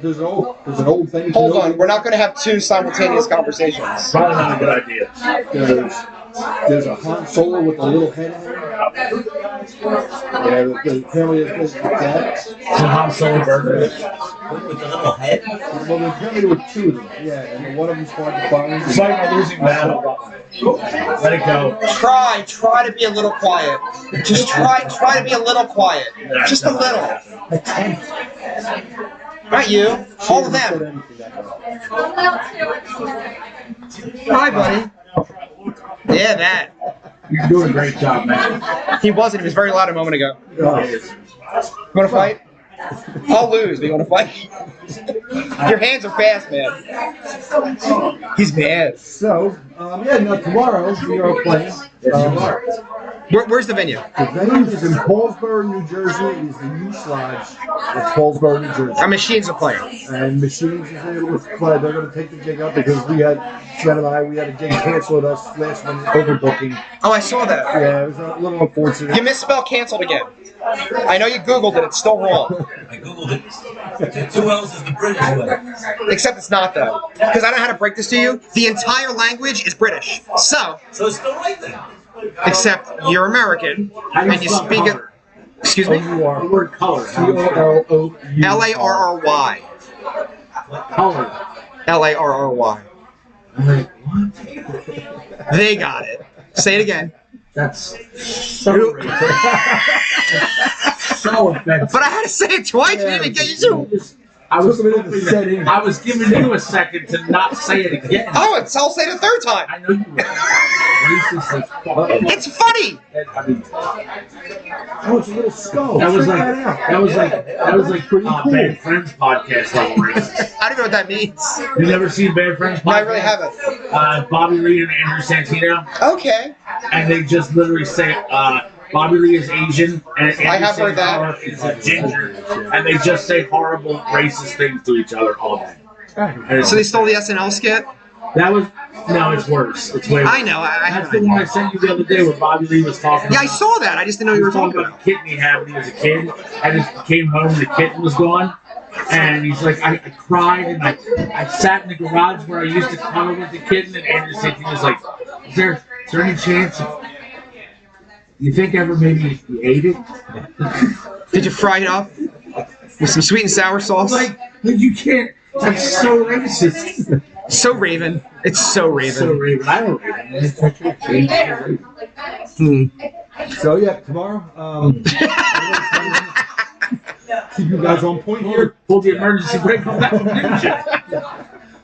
There's an old thing. hold on. We're not going to have two simultaneous conversations. Probably not a good idea. There's a Han Solo with a little head in there. Yeah, apparently it's that. It's a Han Solo burger. with the little head. Well, apparently there were two of them. Yeah, and one of them's hard to find. It's like a losing battle. Let it go. Try to be a little quiet. Just try to be a little quiet. Just a little. Not you. All of them. Hi, buddy. Yeah, that. You're doing a great job, man. He wasn't. He was very loud a moment ago. You want to fight? I'll lose. Do you want to fight? Your hands are fast, man. He's mad. So, yeah, now tomorrow we are playing. Where's the venue? The venue is in Paulsboro, New Jersey. It is the Use Lodge of Paulsboro, New Jersey. Our machines are playing. And Machines is able to play. They're going to take the gig up because we had a gig canceled us last minute overbooking. Oh, I saw that. Yeah, it was a little unfortunate. You misspelled canceled again. I know you Googled it. It's still wrong. I googled it. The 2 L's is the British way. Except it's not, though. Because I don't know how to break this to you. The entire language is British. So it's still right then. Except you're American, and you speak it. Excuse me? You are. The word color. C-O-L-O-U. L-A-R-R-Y. Color. L-A-R-R-Y. They got it. Say it again. That's so so offensive. But I had to say it twice. You didn't even get you to. I was giving you a second to not say it again. Oh, I'll say it a third time. I know you were. Racist as fuck. It's funny. I mean, Oh, it's a little skull. that was Check like pretty cool. Bad Friends podcast level racist. I don't even know what that means. You never seen Bad Friends podcast? No, I really haven't. Bobby Lee and Andrew Santino, Okay. and they just literally say Bobby Lee is Asian and Andrew I have heard that. Santino is a ginger, and they just say horrible racist things to each other all day. And So they stole the SNL skit? that was no, it's worse. It's way worse. I know. I That's the one I sent you the other day where Bobby Lee was talking. Yeah, I about- saw that. I just didn't know He you were was talking talking about about. the kitten he had when he was a kid. I just came home and the kitten was gone. And he's like, I cried and I sat in the garage where I used to cuddle with the kitten. And Andrew Santino was like, is there any chance? You think ever maybe you ate it? Did you fry it up with some sweet and sour sauce? Like you can't. That's so racist. So Raven. It's so Raven. So Raven. I don't Raven. So yeah, tomorrow. Keep you guys on point here. Pull the emergency brake on that one, didn't you?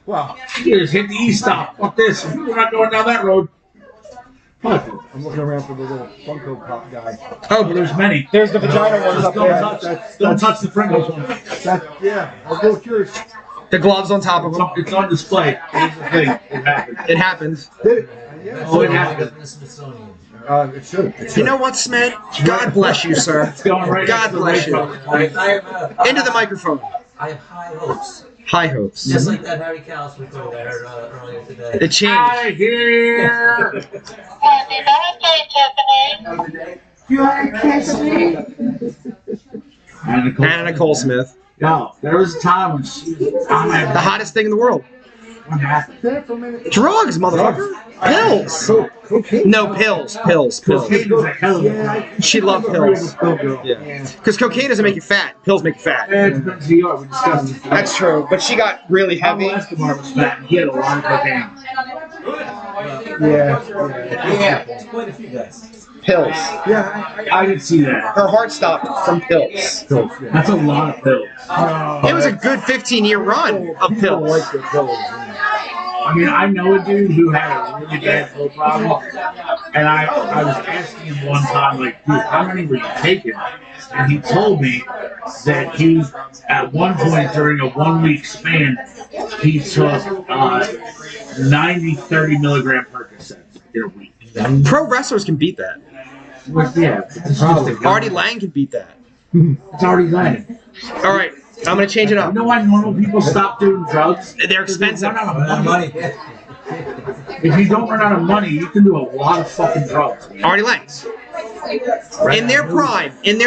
Wow. You just hit the E-stop. Fuck this. We're not going down that road. Fuck it. I'm looking around for the little Funko Pop guy. Oh, there's many. There's the vagina ones up there. Don't touch the Pringles one. Yeah, I was a little curious. The gloves on top of them. It's on display. Here's the thing. It happened. It happens. Did it? Yeah. Oh, it happened. It should. You know what, Smith? God bless you, sir. It's going right God next to the bless you. microphone. Into the microphone. I have high hopes. High hopes. Just like that Harry Callis recording I heard earlier today. It changed. I hear. Happy birthday, Tiffany. You want to kiss me? Anna Nicole Smith. No, there was a time when she was the hottest thing in the world. What happened? Drugs, motherfucker. Pills. No, pills. Cocaine is a hell of a She loved pills. Yeah. Because cocaine doesn't make you fat. Pills make you fat. Yeah, it depends who you are. We discussed this. That's true. But she got really heavy. Pablo Escobar was fat and he had a lot of cocaine. Yeah, quite a few guys. Pills. Yeah, I could see that. Her heart stopped from pills. That's a lot of pills. It was a good 15-year run of pills. I mean, I know a dude who had a really bad pill problem, and I was asking him one time, like, dude, how many were you taking? And he told me that he was, at one point during a 1 week span, he took 30 milligram Percocets in a week. Pro wrestlers can beat that. Yeah, Artie Lang can beat that. It's Artie Lang. All right, I'm going to change it up. You know why normal people stop doing drugs? They're expensive. They run out of money. If you don't run out of money, you can do a lot of fucking drugs. Artie Lang. In their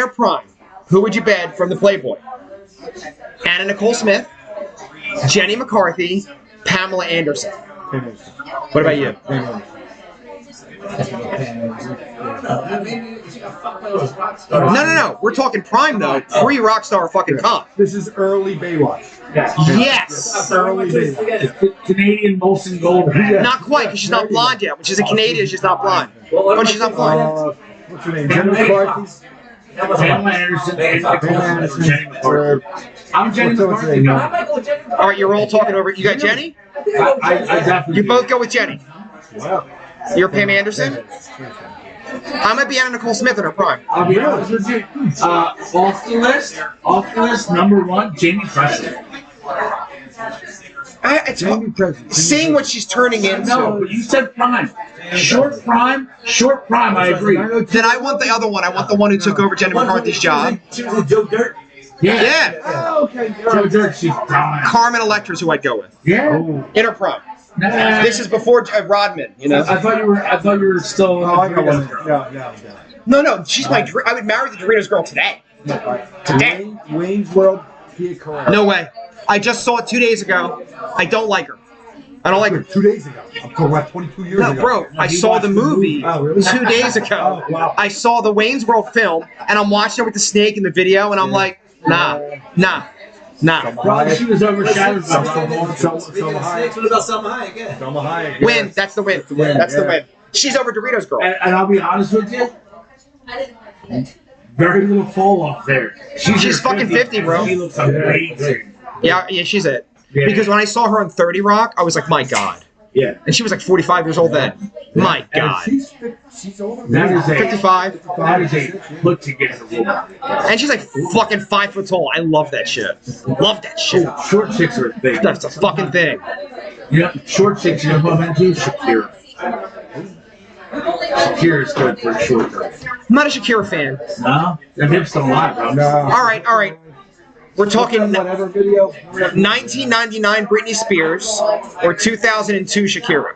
prime, who would you bed from the Playboy? Anna Nicole Smith, Jenny McCarthy, Pamela Anderson. What about you? No. We're talking prime though. Pre-Rockstar fucking comp. This is early Baywatch. Yes. Early Baywatch. Canadian Molson Gold. Not quite, because she's not blonde yet. When she's a Canadian, she's not blonde. But she's not blonde. What's her name? Jenny McCarthy. Pamela Anderson. Jenny McCarthy. I'm Jenny McCarthy. All right, you're all talking over. You got Jenny? I definitely. You both go with Jenny. Wow. You're Pam Anderson? I might be Anna Nicole Smith in her prime. I'll be honest with you. Off the list, number one, Jamie Presley. Seeing what she's turning into. No, but you said prime. Short prime, I agree. Then I want the other one. I want the one who took over Jenny McCarthy's job. She was a Joe Dirt. Yeah. Oh, okay. Joe Dirt, she's prime. Carmen Electra's who I'd go with. Yeah. In her prime. This is before Rodman, you know. I thought you were still. Yeah. No, she's my. I would marry the Doritos girl today. Today. Wayne's World. No way. I just saw it 2 days ago. I don't like her. I don't like her. 2 days ago. I'm talking about 22 years ago. No, bro. I saw the movie 2 days ago. Oh, wow. I saw the Wayne's World film, and I'm watching it with the snake in the video, and I'm like, nah. Probably she was overshadowed by Speaking of snakes, what about Selma Hayek? Yeah. Selma Hayek. Win. That's the win. That's the win. She's over Doritos girl. And I'll be honest with you, very little fall off there. She's fucking 50, bro. She looks amazing. Yeah, she's it. Yeah. Because when I saw her on 30 Rock, I was like, my God. Yeah. And she was like 45 years old then. My God. She's older. That is 55. That is a put together woman. And she's like fucking 5 foot tall. I love that shit. Love that shit. Short chicks are a thing. That's a fucking thing. Yeah, short chicks you know what into Shakira. Shakira's good for a short girl. I'm not a Shakira fan. No? That hip's a lot, bro. No. All right. We're talking Whatever video. 1999 Britney Spears or 2002 Shakira.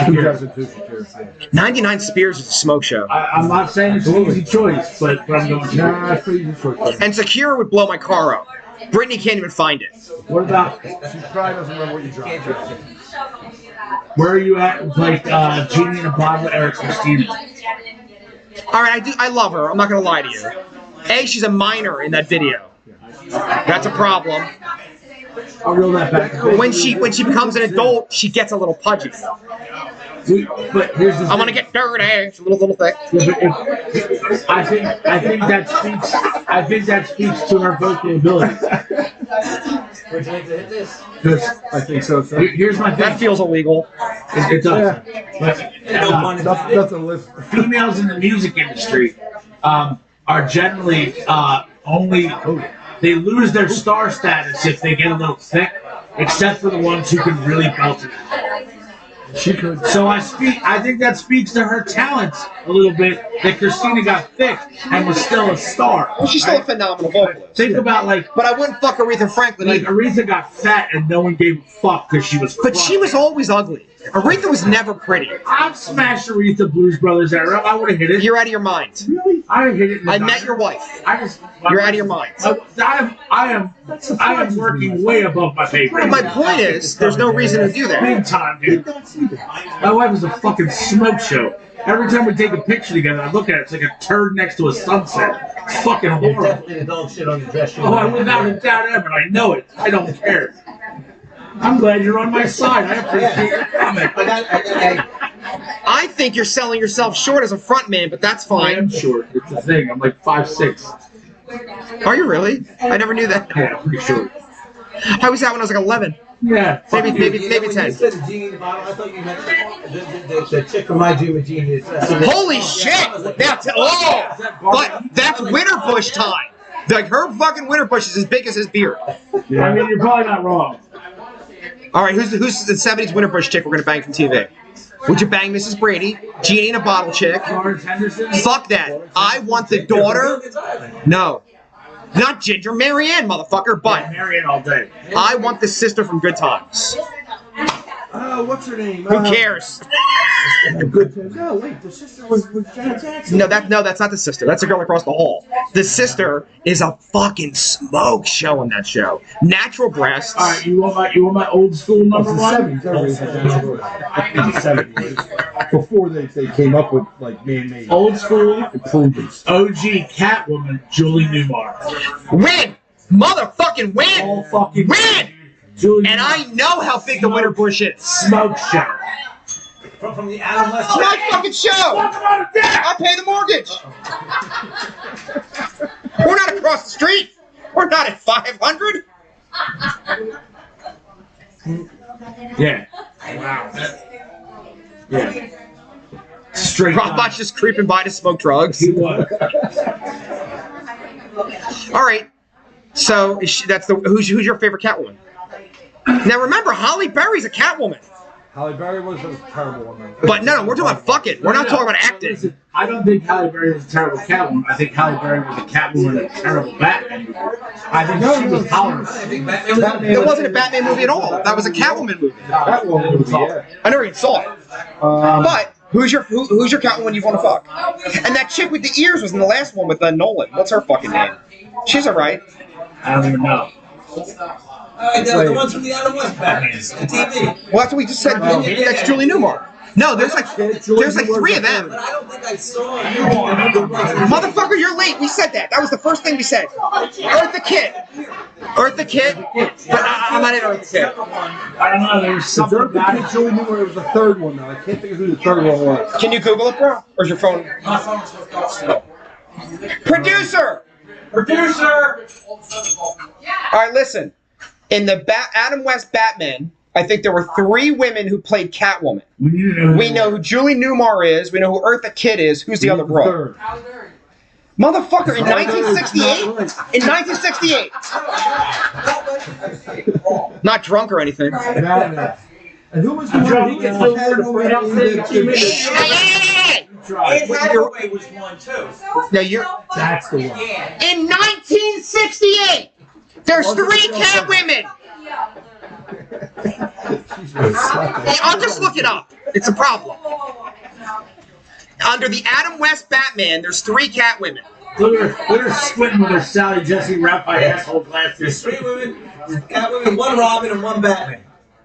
2002 Shakira. 99 Spears is a smoke show. I'm not saying it's an easy choice, but I'm going to. Nah, it's pretty easy short. And Shakira would blow my car up. Britney can't even find it. What about, She probably doesn't remember what you dropped. where are you at with, like, Jeannie and the Barbara, Eric Christina? All right, I love her. I'm not going to lie to you. A, she's a minor in that video. That's a problem. I'll reel that back. When she becomes an adult, she gets a little pudgy. But here's the I want to get dirty. It's a little thick. I think that speaks to her vocal ability. Would you like to hit this? I think so. Here's my thing. That feels illegal. It does. But, Nothing list. females in the music industry are generally only. They lose their star status if they get a little thick, except for the ones who can really belt it. She could. So I think that speaks to her talents a little bit. That Christina got thick and was still a star. Well, she's still a phenomenal vocalist. Think about but I wouldn't fuck Aretha Franklin. Like Aretha got fat and no one gave a fuck because she was. But she was always ugly. Aretha was never pretty. I've smashed Aretha Blues Brothers era. I would have hit it. You're out of your mind. Really? I hit it. I met your wife. You're out of your mind. I am working way above my pay grade. Well, my point is, there's no reason to do that. Big time, dude. My wife is a fucking smoke show. Every time we take a picture together, I look at it. It's like a turd next to a sunset. It's fucking horrible. Definitely the dog shit on your dress. Oh, without a doubt ever. I know it. I don't care. I'm glad you're on my side. I appreciate your comment. I think you're selling yourself short as a front man, but that's fine. I am short. It's the thing. I'm like 5'6". Are you really? I never knew that. Yeah, I'm pretty short. I was out when I was like 11. Yeah. Maybe 10. You said the genie in the bottle. I thought you meant the chick from My Dream of Genie. Holy shit! But that's Winterbush time. Like her fucking Winterbush is as big as his beard. Yeah. I mean, you're probably not wrong. All right, who's the 70s Winterbush chick we're gonna bang from TV? Would you bang Mrs. Brady, Genie in a Bottle chick? Fuck that. I want the daughter. No. Not Ginger, Marianne, motherfucker, but yeah, Marianne all day. I want the sister from Good Times. What's her name? Who cares? Good Times. No, wait, the sister was Janet Jackson. No, that's not the sister. That's the girl across the hall. The sister is a fucking smoke show on that show. Natural breasts. All right, you want my old school number one? The 70s. Before they came up with like man-made old school improvements. OG Catwoman, Julie Newmar. Win! Motherfucking win! All fucking win! And I know how big the Winterbush is. Smoke show. From the Adam West. It's my fucking show! I pay the mortgage! We're not across the street! We're not at 500! Yeah. Wow. Yeah. Straight Rockbot's just creeping by to smoke drugs. He was. All right. So that's who's your favorite Catwoman? Now remember, Halle Berry's a Catwoman. Halle Berry was a terrible one. But no, we're talking about fucking. We're not talking about acting. Listen, I don't think Halle Berry was a terrible Catwoman. I think Halle Berry was a Catwoman in a terrible Batman movie. I think she was tolerant. It wasn't a Batman movie at all. That was a Catwoman movie. Catwoman movie, yeah. I never even saw it. But who's your Catwoman you want to fuck? And that chick with the ears was in the last one with Nolan. What's her fucking name? She's alright. I don't even know. The ones from the Adam West Batman, the TV. Well, that's what we just said. That's Julie Newmar. No, there's like 3 of them. But I don't think I saw Motherfucker, you're late. We said that. That was the first thing we said. Eartha Kitt. Eartha Kitt. But I'm not in Eartha Kitt. I don't know. There's something about it. Julie Newmar was the third one, though. I can't think of who the third one was. Can you Google it, bro? Or is your phone? My phone was hooked up still. Producer! All right, listen. In the Adam West Batman, I think there were 3 women who played Catwoman. We know who Julie Newmar is. We know who Eartha Kitt is. Who's the other bro? Motherfucker, in 1968? In 1968. Not drunk or anything. And who was the Drunk, one he gets over the front outfit. And Hathaway was one too. No, you're. That's the one. In 1968, there's 3 Catwomen. I'll just look it up. It's a problem. Under the Adam West Batman, there's 3 Catwomen. Look at her squinting with her Sally Jesse Raphael asshole glasses. 3 women, Catwoman, 1 Robin, and 1 Batman.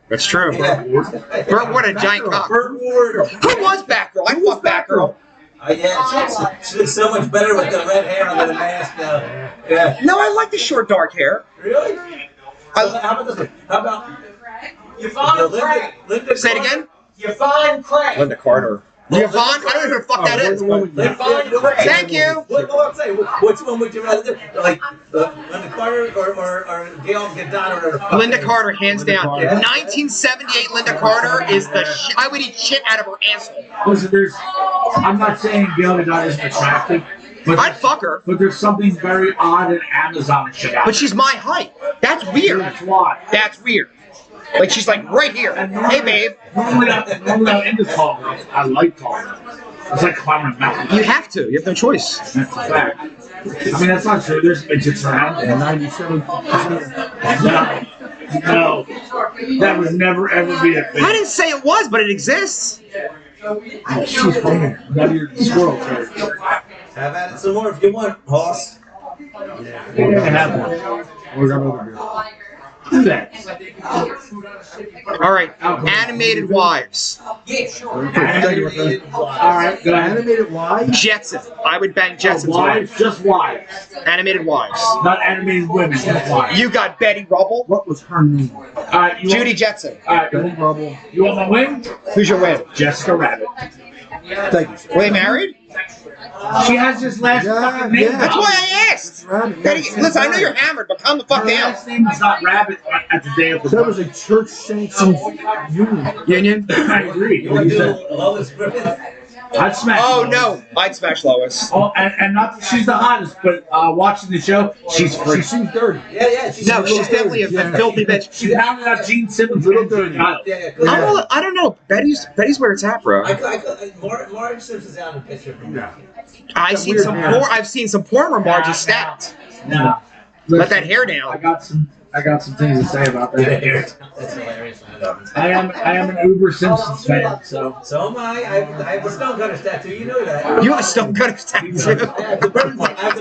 That's true. Yeah. Burt Ward, a giant cock. Burt Ward. Who was Batgirl? I fucked Batgirl. Yeah, she looks so much better with the red hair under the mask. Yeah. No, I like the short, dark hair. Really? How about this one? How about you find Linda? Say it again. You find Craig. Linda Carter. Yvonne? I don't know who the fuck that is. Thank you. What I'm saying, which one would you rather do? Like Linda Carter or Gail Gadot? Linda Carter, hands down. 1978 Linda Carter is the shit. I would eat shit out of her asshole. Listen, I'm not saying Gail Gadot isn't attractive. But I'd fuck her. But there's something very odd and Amazon shit out. But she's my height. That's weird. That's why. That's weird. Like she's like right here. Hey, babe. Normally I'm into tall girls. I like tall girls. It's like climbing a mountain. You have to. You have no choice. That's a fact. I mean, that's not true. There's midgets around. And 97%. No. That would never, ever be a thing. I didn't say it was, but it exists. She's funny. None of your squirrel turds. Have at it some more if you want, Hoss. Yeah. We're gonna have one. We're gonna over here. Do that. All right, animated wives. Yeah, sure. Animated. All right, go ahead. Animated wives? Jetson. I would bang Jetson's Wives, wife. just wives. Animated wives. Not animated women, just wives. You got Betty Rubble. What was her name? Judy Jetson. Betty Rubble. You want my win? Who's your win? Jessica Rabbit. Thank you, sir. Were they married? She has this last fucking name. That's why I asked. Betty, listen, I know you're hammered, but calm the fuck Her down. last name is not Rabbit at the day of the That was a church sanctioned union. Union? I agree. You want to do Lois Griffith? I'd smash Oh, Lois. no. I'd smash Lois. Oh, and not that she's the hottest, but watching the show, she's free. She seems dirty. Yeah. No, she's definitely a filthy bitch. She pounded out Gene Simmons. Little dirty. I don't know. Betty's where it's at, bro. Marge Simpson's out in the picture from Yeah. I've seen some porn where Marge is stacked. No. Let that hair down. I got some things to say about that. That's hilarious. I am an Uber Simpsons fan, so. So am I. I have a Stonecutters tattoo. You know that. You have a Stonecutters tattoo. I have the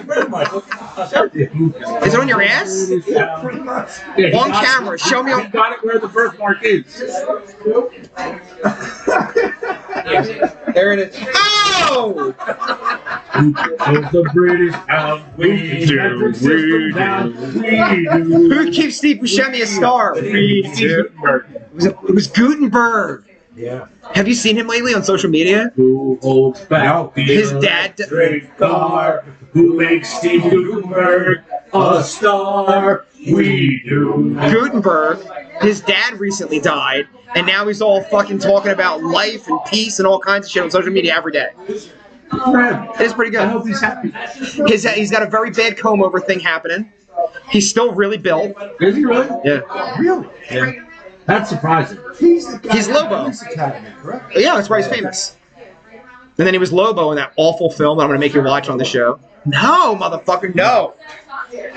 birthmark. I'll show it to you. Is it on your ass? Yeah, pretty much. Yeah, On camera. Show me He got it where the birthmark is. There it is. Oh! The British have we do. Who keeps Steve Buscemi a star? We do. It was Gutenberg. Yeah. Have you seen him lately on social media? Who holds back His dad. electric car? Who makes Steve Gutenberg a star? We do. Gutenberg. His dad recently died, and now he's all fucking talking about life and peace and all kinds of shit on social media every day. It's pretty good. I hope he's happy. He's got a very bad comb over thing happening. He's still really built. Is he really? Yeah. Really? Yeah. That's surprising. He's the guy. He's Lobo. Police Academy, correct? Yeah, that's why he's famous. And then he was Lobo in that awful film that I'm going to make you watch on the show. No, motherfucker, no.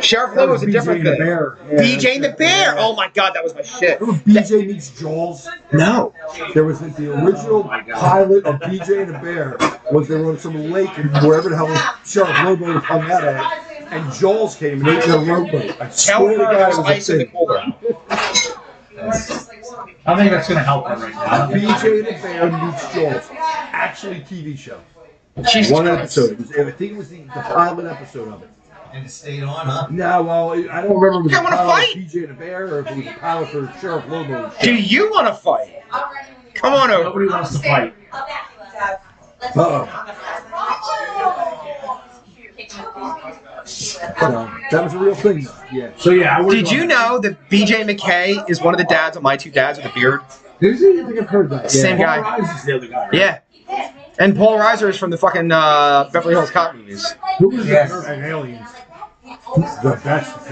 Sheriff Lobo's a different thing. Bear. Yeah, BJ and the Bear. Oh my god, that was my shit. Remember BJ meets Jaws? No. There was the original pilot of BJ and the Bear was they were on some lake and wherever the hell Sheriff Lobo hung out at, and Jaws came and ate their rowboat. I Tell swear to her God, there's it was ice a in the thing. cooler. I think that's going to help her right now. BJ and the Bear meets Jaws. Actually, TV show. Jesus One Christ. episode. I think it was the pilot episode of it. And it stayed on, huh? No, well, I don't remember if it was You a wanna pilot fight? for BJ and the Bear or if it was a pilot for Sheriff Lobo. Do you want to fight? Come on over. Nobody wants to fight. That was a real thing. Yeah. So yeah, Did you know that BJ McKay is one of the dads of My Two Dads with a beard? Is he? I think I've heard that. Same Paul guy. Reiser's the other guy, right? Yeah. And Paul Reiser is from the fucking Beverly Hills Cop movies. Who was that? And Aliens.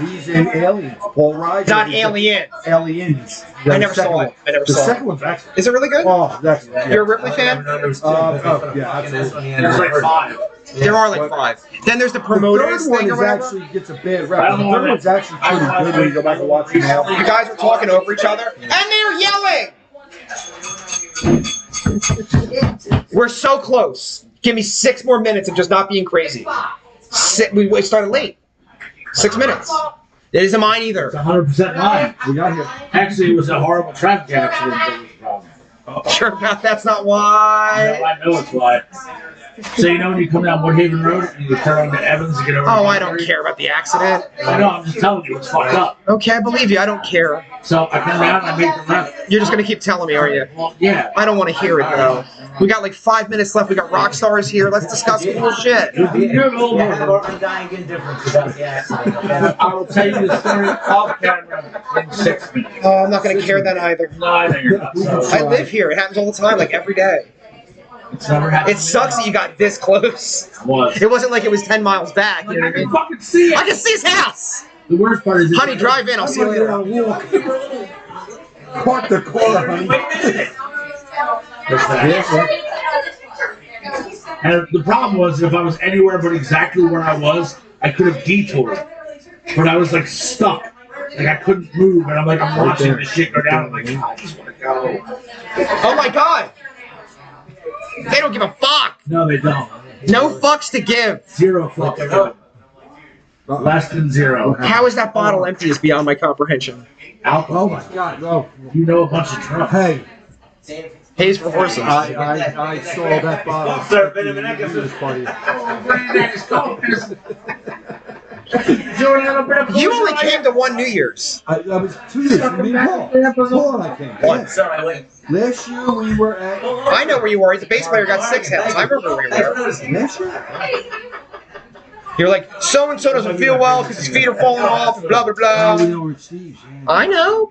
He's in Aliens. Paul Reiser. Not Alien. Aliens. I never saw it. The second one's excellent. Is it really good? Oh, that's yeah. You're a Ripley fan? Yeah, absolutely. There's like 5. There are like 5. Then there's the The promoters third one thing or is whatever. actually gets a bad rep. The third one's actually pretty good when you go back and watch it now. You guys were talking over each other, and they're yelling. We're so close. Give me 6 more minutes of just not being crazy. We started late. 6 minutes. It isn't mine either. It's 100% mine. We got here. Actually, it was a horrible traffic accident that was the problem. Sure about that's not why. No, I know it's why. So you know when you come down Woodhaven Road and you turn onto Evans and get over. Oh, I don't care about the accident. I know. I'm just telling you, it's fucked up. Okay, I believe you. I don't care. So I come down and I make the left. You're just gonna keep telling me, are you? Well, yeah. I don't want to hear it though. We got like 5 minutes left. We got rock stars here. Let's discuss cool shit. Undying indifference about the accident. I will tell you the story off camera in 6 minutes. Oh, I'm not gonna care then either. No, I know you're not. I live here. It happens all the time, like every day. It's never happened. It sucks that you got this close. It wasn't like it was 10 miles back. You know I what I can mean? fucking see it. I can see his house. The worst part is, Honey, drive in. I'll see you later. Park the car, honey. And the problem was, if I was anywhere but exactly where I was, I could have detoured. But I was like stuck. Like I couldn't move, and I'm watching this shit go down. I'm like, I just want to go. Oh my God! They don't give a fuck. No, they don't. No fucks to give. Zero fucks. Less than zero. How is that bottle empty is beyond my comprehension. Alcohol. Oh my God, no. You know a bunch of drugs. Hey. Hayes for horses. I saw that bottle. Party. You only came to one New Year's. I was 2 years. Me and Paul and I came. What? Last year we were at. I know where you were. He's a bass player, got 6 hits. I remember where you were. Last year? You're like, so and so doesn't feel well because his feet are falling off. Blah blah blah. We know where Steve's. I know.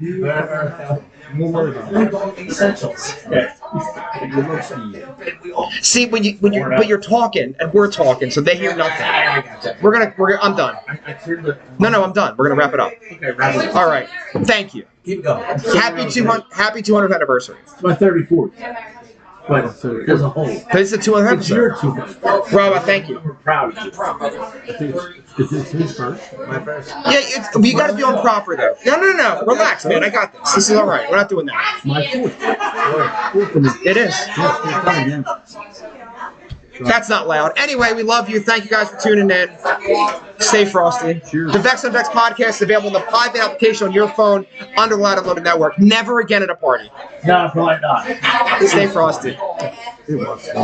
We'll worry about it. Essentials. See, when you're talking and we're talking, so they hear nothing. I'm done. No, I'm done. We're gonna wrap it up. All right. Thank you. Keep going. Happy 200th anniversary. It's my 34th. But as a whole. This is the 200th It's your episode. 200th. Rob, thank you. We're proud of you. Is this his first? My first. Yeah, we got to be on proper though. No. Relax, man. I got this. This is all right. We're not doing that. My fourth. It is. Yeah. That's not loud. Anyway, we love you. Thank you guys for tuning in. Stay frosty. Cheers. The Vex on Vex podcast is available in the private application on your phone under the Loud and Loaded Network. Never again at a party. No, probably not. Stay frosty. It was fun.